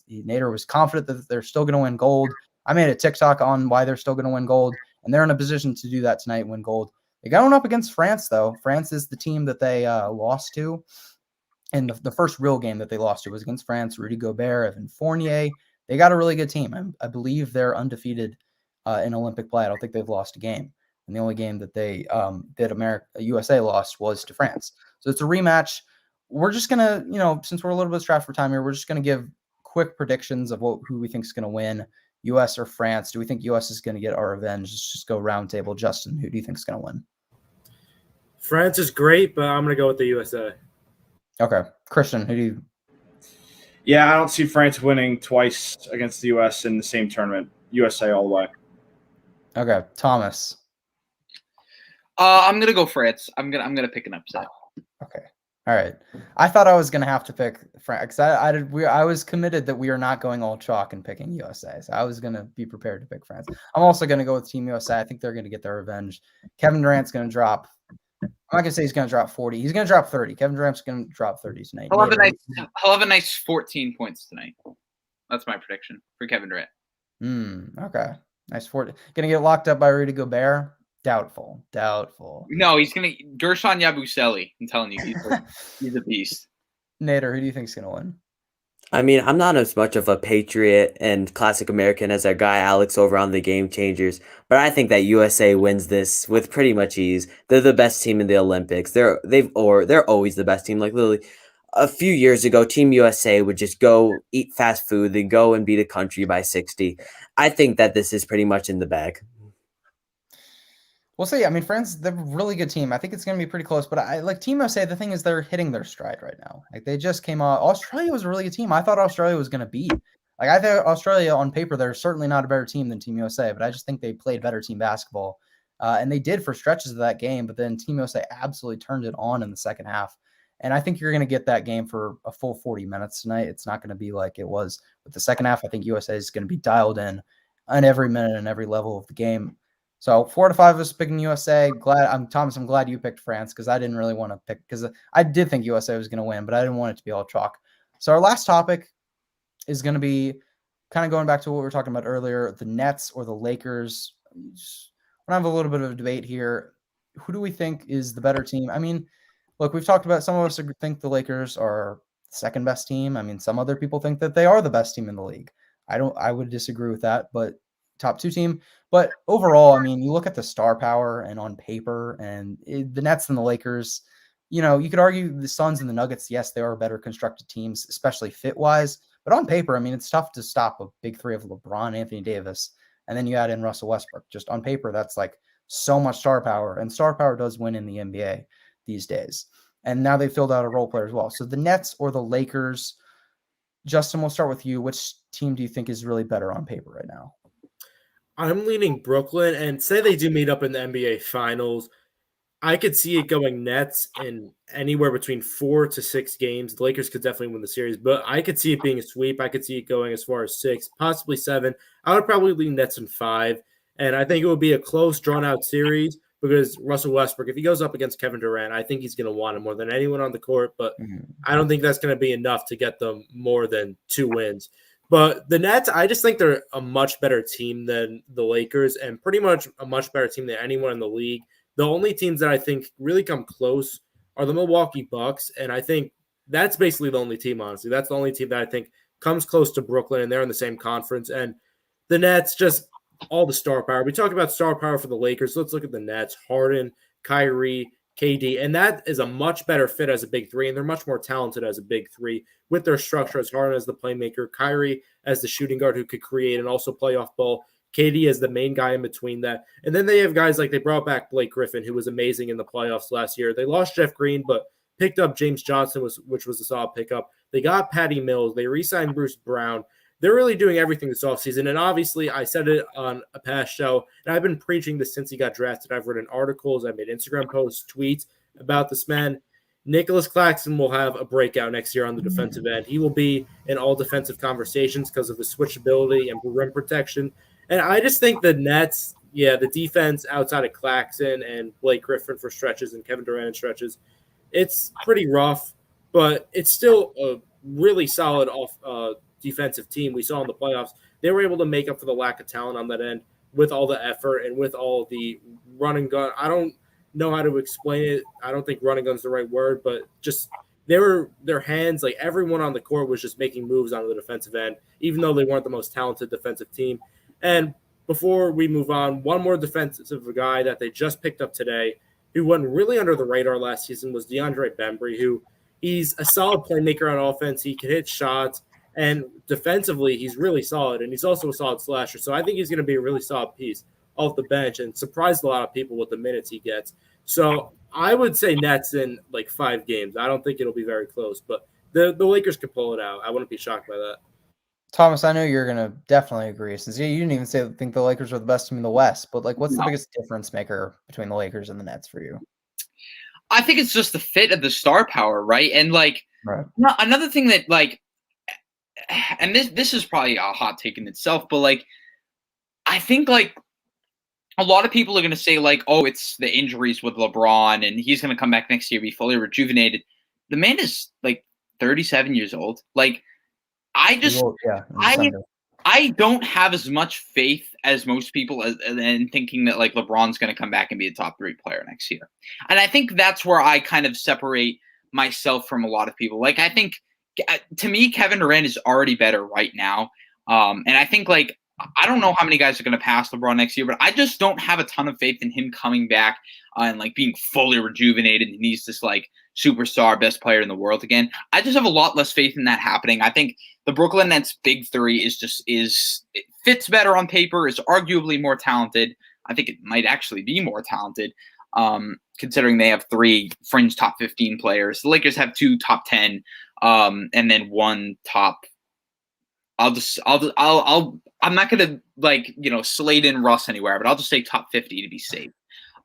Nader was confident that they're still going to win gold. I made a TikTok on why they're still going to win gold, and they're in a position to do that tonight, win gold. They got one up against France, though. France is the team that they lost to. And the first real game that they lost to was against France. Rudy Gobert, Evan Fournier. They got a really good team. I believe they're undefeated in Olympic play. I don't think they've lost a game. And the only game that they USA lost was to France. So it's a rematch. We're just going to, since we're a little bit strapped for time here, we're just going to give quick predictions of who we think is going to win, US or France. Do we think US is going to get our revenge? Let's just go round table. Justin, who do you think is going to win? France is great, but I'm going to go with the USA. Okay. Christian, who do you? Yeah, I don't see France winning twice against the U.S. in the same tournament. USA all the way. Okay. Thomas. I'm gonna go France. I'm gonna pick an upset. Okay. All right. I thought I was gonna have to pick France. I was committed that we are not going all chalk and picking USA. So I was gonna be prepared to pick France. I'm also gonna go with Team USA. I think they're gonna get their revenge. Kevin Durant's gonna drop. I'm not gonna say he's gonna drop 40. He's gonna drop 30. Kevin Durant's gonna drop 30 tonight. He'll have a nice 14 points tonight. That's my prediction for Kevin Durant. Okay. Nice 40. Gonna get locked up by Rudy Gobert. Doubtful. No, he's gonna Gershon Yabusele. I'm telling you, he's a beast. Nader, who do you think is gonna win? I mean, I'm not as much of a patriot and classic American as our guy Alex over on the Game Changers, but I think that USA wins this with pretty much ease. They're the best team in the Olympics. They're always the best team. Like literally, a few years ago, Team USA would just go eat fast food, then go and beat a country by 60. I think that this is pretty much in the bag. We'll see. I mean, France, they're a really good team. I think it's going to be pretty close. But I like Team USA. The thing is, they're hitting their stride right now. Like they just came out. Australia was a really good team. I thought Australia was going to beat. Like I think Australia on paper, they're certainly not a better team than Team USA. But I just think they played better team basketball, and they did for stretches of that game. But then Team USA absolutely turned it on in the second half. And I think you're going to get that game for a full 40 minutes tonight. It's not going to be like it was with the second half. I think USA is going to be dialed in on every minute and every level of the game. So 4 to 5 of us picking USA. Thomas, I'm glad you picked France because I didn't really want to pick because I did think USA was going to win, but I didn't want it to be all chalk. So our last topic is going to be kind of going back to what we were talking about earlier, the Nets or the Lakers. We're going to have a little bit of a debate here. Who do we think is the better team? I mean, look, we've talked about some of us think the Lakers are the second best team. I mean, some other people think that they are the best team in the league. I would disagree with that, but top 2 team. But overall, I mean, you look at the star power and on paper and the Nets and the Lakers, you could argue the Suns and the Nuggets. Yes, they are better constructed teams, especially fit wise. But on paper, I mean, it's tough to stop a big 3 of LeBron, Anthony Davis, and then you add in Russell Westbrook. Just on paper, that's like so much star power, and star power does win in the NBA these days. And now they filled out a role player as well. So the Nets or the Lakers, Justin, we'll start with you. Which team do you think is really better on paper right now? I'm leaning Brooklyn, and say they do meet up in the NBA Finals, I could see it going Nets in anywhere between 4 to 6 games. The Lakers could definitely win the series, but I could see it being a sweep. I could see it going as far as 6, possibly 7. I would probably lean Nets in 5, and I think it would be a close, drawn-out series because Russell Westbrook, if he goes up against Kevin Durant, I think he's going to want him more than anyone on the court, but I don't think that's going to be enough to get them more than 2 wins. But the Nets, I just think they're a much better team than the Lakers and pretty much a much better team than anyone in the league. The only teams that I think really come close are the Milwaukee Bucks, and I think that's basically the only team, honestly. That's the only team that I think comes close to Brooklyn, and they're in the same conference. And the Nets, just all the star power. We talk about star power for the Lakers. Let's look at the Nets. Harden, Kyrie, KD, and that is a much better fit as a big three, and they're much more talented as a big three with their structure as Harden as the playmaker, Kyrie as the shooting guard who could create and also play off ball, KD as the main guy in between that. And then they have guys like they brought back Blake Griffin, who was amazing in the playoffs last year. They lost Jeff Green, but picked up James Johnson, which was a solid pickup. They got Patty Mills. They re-signed Bruce Brown. They're really doing everything this offseason. And obviously, I said it on a past show, and I've been preaching this since he got drafted. I've written articles, I've made Instagram posts, tweets about this man. Nicholas Claxton will have a breakout next year on the defensive end. He will be in all defensive conversations because of his switchability and rim protection. And I just think the Nets, the defense outside of Claxton and Blake Griffin for stretches and Kevin Durant in stretches, it's pretty rough, but it's still a really solid defensive team. We saw in the playoffs, they were able to make up for the lack of talent on that end with all the effort and with all the run and gun. I don't know how to explain it. I don't think run and gun's the right word, but just their hands, like everyone on the court was just making moves on the defensive end, even though they weren't the most talented defensive team. And before we move on, one more defensive guy that they just picked up today who went really under the radar last season was Deandre Bembry, who he's a solid playmaker on offense. He can hit shots, and defensively, he's really solid, and he's also a solid slasher. So I think he's going to be a really solid piece off the bench and surprised a lot of people with the minutes he gets. So I would say Nets in like 5 games. I don't think it'll be very close, but the Lakers could pull it out. I wouldn't be shocked by that. Thomas, I know you're going to definitely agree, since you didn't even think the Lakers are the best team in the West, but like, what's the biggest difference maker between the Lakers and the Nets for you? I think it's just the fit of the star power, right? And like, another thing that like, and this is probably a hot take in itself, but like, I think like a lot of people are going to say like, oh, it's the injuries with LeBron and he's going to come back next year, be fully rejuvenated. The man is like 37 years old. Like, I don't have as much faith as most people in thinking that like LeBron's going to come back and be a top 3 player next year. And I think that's where I kind of separate myself from a lot of people. Like, I think to me, Kevin Durant is already better right now. And I think like, I don't know how many guys are going to pass LeBron next year, but I just don't have a ton of faith in him coming back and like being fully rejuvenated. And he's this like superstar, best player in the world again. I just have a lot less faith in that happening. I think the Brooklyn Nets big three it fits better on paper, is arguably more talented. I think it might actually be more talented, considering they have 3 fringe top 15 players. The Lakers have 2 top 10, and then 1 top. I'm not gonna like slate in Russ anywhere, but I'll just say top 50 to be safe.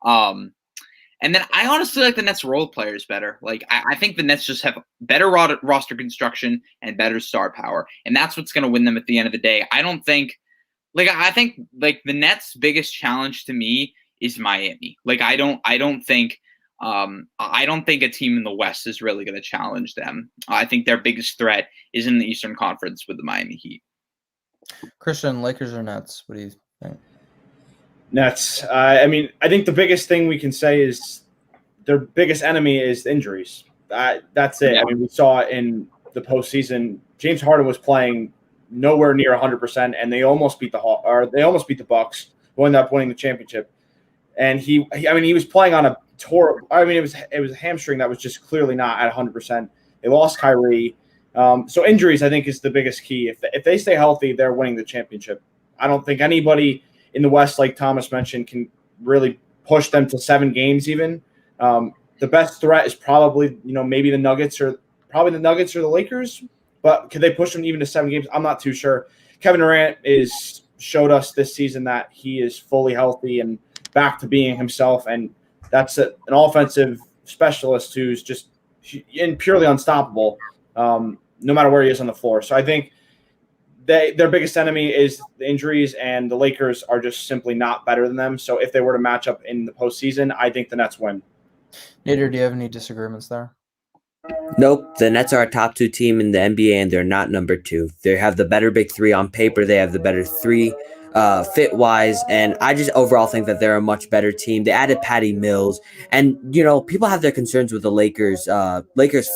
And then I honestly like the Nets role players better. Like I think the Nets just have better roster construction and better star power, and that's what's going to win them at the end of the day. I think the Nets' biggest challenge to me is Miami. Like I don't think a team in the West is really going to challenge them. I think their biggest threat is in the Eastern Conference with the Miami Heat. Christian, Lakers or Nets? What do you think? Nets. I think the biggest thing we can say is their biggest enemy is injuries. That's it. Yeah. We saw it in the postseason. James Harden was playing nowhere near 100%, and they almost beat the Bucks, who ended up winning the championship. And he was playing on a tour. It was a hamstring that was just clearly not at 100%. They lost Kyrie. So injuries, I think, is the biggest key. If they stay healthy, they're winning the championship. I don't think anybody in the West, like Thomas mentioned, can really push them to 7 games even. The best threat is probably, maybe the Nuggets or the Lakers. But could they push them even to 7 games? I'm not too sure. Kevin Durant showed us this season that he is fully healthy and back to being himself. And that's an offensive specialist who's just purely unstoppable, no matter where he is on the floor. So I think their biggest enemy is the injuries, and the Lakers are just simply not better than them. So if they were to match up in the postseason, I think the Nets win. Nader, do you have any disagreements there? Nope. The Nets are a top 2 team in the NBA, and they're not number 2. They have the better big 3 on paper. They have the better 3 fit wise, and I just overall think that they're a much better team. They added Patty Mills, and people have their concerns with the Lakers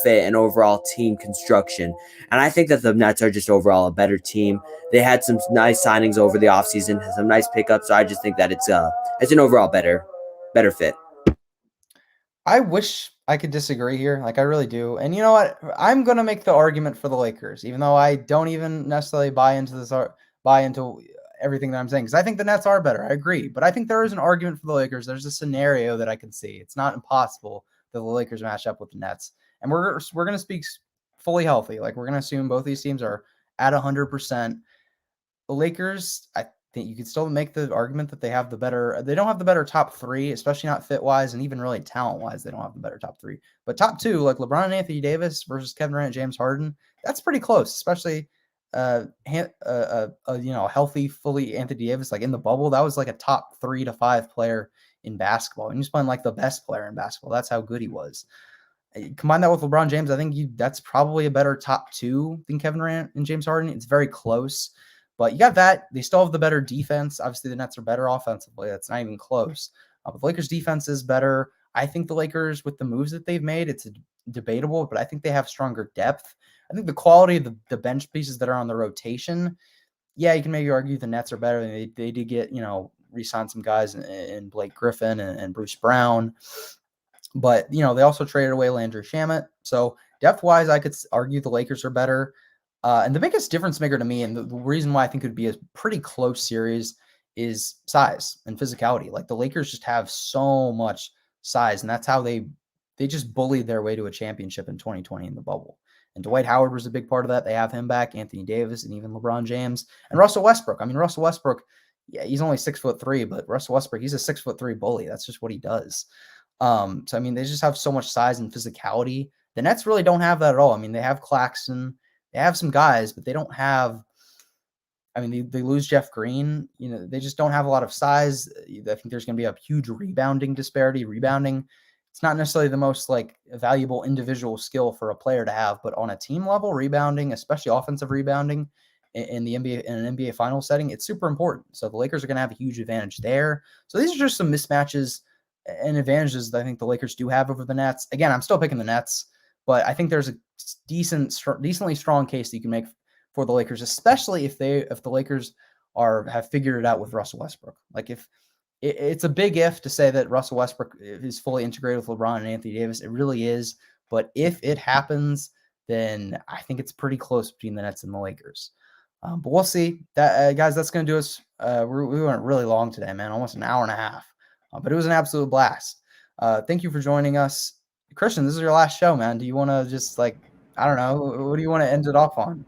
fit and overall team construction, and I think that the Nets are just overall a better team. They had some nice signings over the offseason, some nice pickups, so I just think that it's an overall better fit. I wish I could disagree here. Like, I really do. And you know what? I'm going to make the argument for the Lakers, even though I don't even necessarily buy into everything that I'm saying, because I think the Nets are better. I agree. But I think there is an argument for the Lakers. There's a scenario that I can see. It's not impossible that the Lakers match up with the Nets. And we're going to speak fully healthy. Like, we're going to assume both these teams are at 100%. The Lakers, I think you could still make the argument that they don't have the better top three, especially not fit-wise, and even really talent-wise, they don't have the better top three. But top two, like LeBron and Anthony Davis versus Kevin Durant, James Harden, that's pretty close, especially healthy, fully Anthony Davis, like in the bubble, that was like a top 3 to 5 player in basketball. And he's playing like the best player in basketball. That's how good he was. Combine that with LeBron James, I think that's probably a better top 2 than Kevin Durant and James Harden. It's very close. But you got that. They still have the better defense. Obviously, the Nets are better offensively. That's not even close. But the Lakers' defense is better. I think the Lakers, with the moves that they've made, it's debatable, but I think they have stronger depth. I think the quality of the bench pieces that are on the rotation, yeah, you can maybe argue the Nets are better. They did get, re-sign some guys in Blake Griffin and Bruce Brown. But, they also traded away Landry Shamet. So depth-wise, I could argue the Lakers are better. And the biggest difference maker to me, and the reason why I think it would be a pretty close series, is size and physicality. Like, the Lakers just have so much size, and that's how they just bullied their way to a championship in 2020 in the bubble. And Dwight Howard was a big part of that. They have him back, Anthony Davis, and even LeBron James and Russell Westbrook. I mean, Russell Westbrook, yeah, he's only 6'3", but Russell Westbrook, he's a 6'3" bully. That's just what he does. So I mean, they just have so much size and physicality. The Nets really don't have that at all. I mean, they have Claxton. They have some guys, but they don't have – I mean, they lose Jeff Green. They just don't have a lot of size. I think there's going to be a huge rebounding disparity. Rebounding, it's not necessarily the most, valuable individual skill for a player to have, but on a team level, rebounding, especially offensive rebounding in the NBA, in an NBA final setting, it's super important. So the Lakers are going to have a huge advantage there. So these are just some mismatches and advantages that I think the Lakers do have over the Nets. Again, I'm still picking the Nets, but I think there's a decently strong case that you can make for the Lakers, especially if the Lakers have figured it out with Russell Westbrook. Like, if it's a big if to say that Russell Westbrook is fully integrated with LeBron and Anthony Davis, it really is. But if it happens, then I think it's pretty close between the Nets and the Lakers. But we'll see. That guys, that's going to do us. We went really long today, man, almost an hour and a half. But it was an absolute blast. Thank you for joining us. Christian, this is your last show, man. Do you want to just, I don't know, what do you want to end it off on?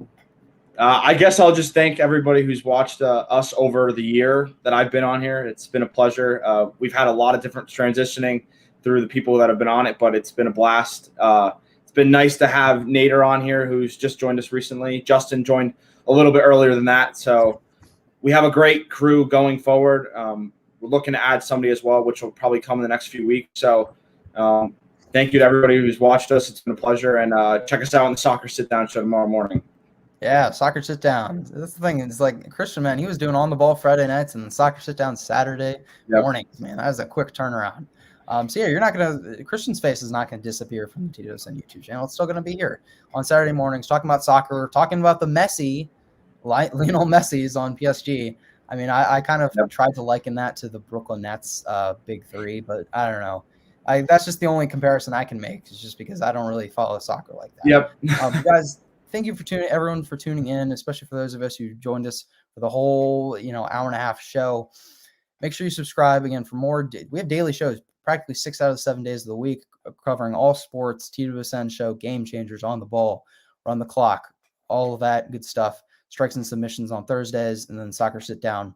I guess I'll just thank everybody who's watched us over the year that I've been on here. It's been a pleasure. We've had a lot of different transitioning through the people that have been on it, but it's been a blast. It's been nice to have Nader on here, who's just joined us recently. Justin joined a little bit earlier than that. So we have a great crew going forward. We're looking to add somebody as well, which will probably come in the next few weeks. So thank you to everybody who's watched us. It's been a pleasure. And check us out on the Soccer Sit Down show tomorrow morning. Yeah, Soccer Sit Down. That's the thing. It's like Christian, man, he was doing On the Ball Friday nights and Soccer Sit Down Saturday mornings, man. That was a quick turnaround. So, yeah, you're not going to – Christian's face is not going to disappear from the TWSN YouTube channel. It's still going to be here on Saturday mornings talking about soccer, talking about the Lionel Messi's on PSG. I mean, I kind of tried to liken that to the Brooklyn Nets big three, but I don't know. That's just the only comparison I can make. It's just because I don't really follow soccer like that. Yep. Guys, thank you for everyone for tuning in, especially for those of us who joined us for the whole, hour and a half show. Make sure you subscribe again for more. We have daily shows, practically 6 out of 7 days of the week, covering all sports, TWSN show, Game Changers, On the Ball, Run the Clock, all of that good stuff. Strikes and submissions on Thursdays, and then Soccer Sit Down.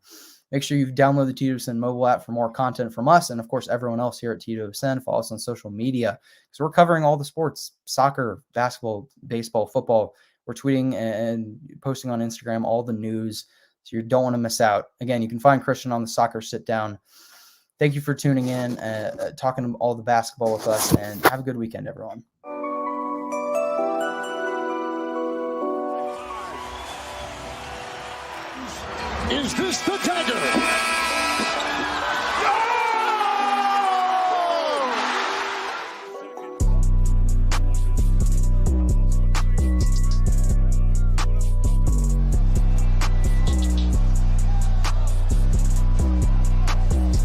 Make sure you download the TWSN mobile app for more content from us and, of course, everyone else here at TWSN. Follow us on social media because we're covering all the sports, soccer, basketball, baseball, football. We're tweeting and posting on Instagram all the news, so you don't want to miss out. Again, you can find Christian on the Soccer Sit Down. Thank you for tuning in, talking all the basketball with us, and have a good weekend, everyone. Is this the dagger?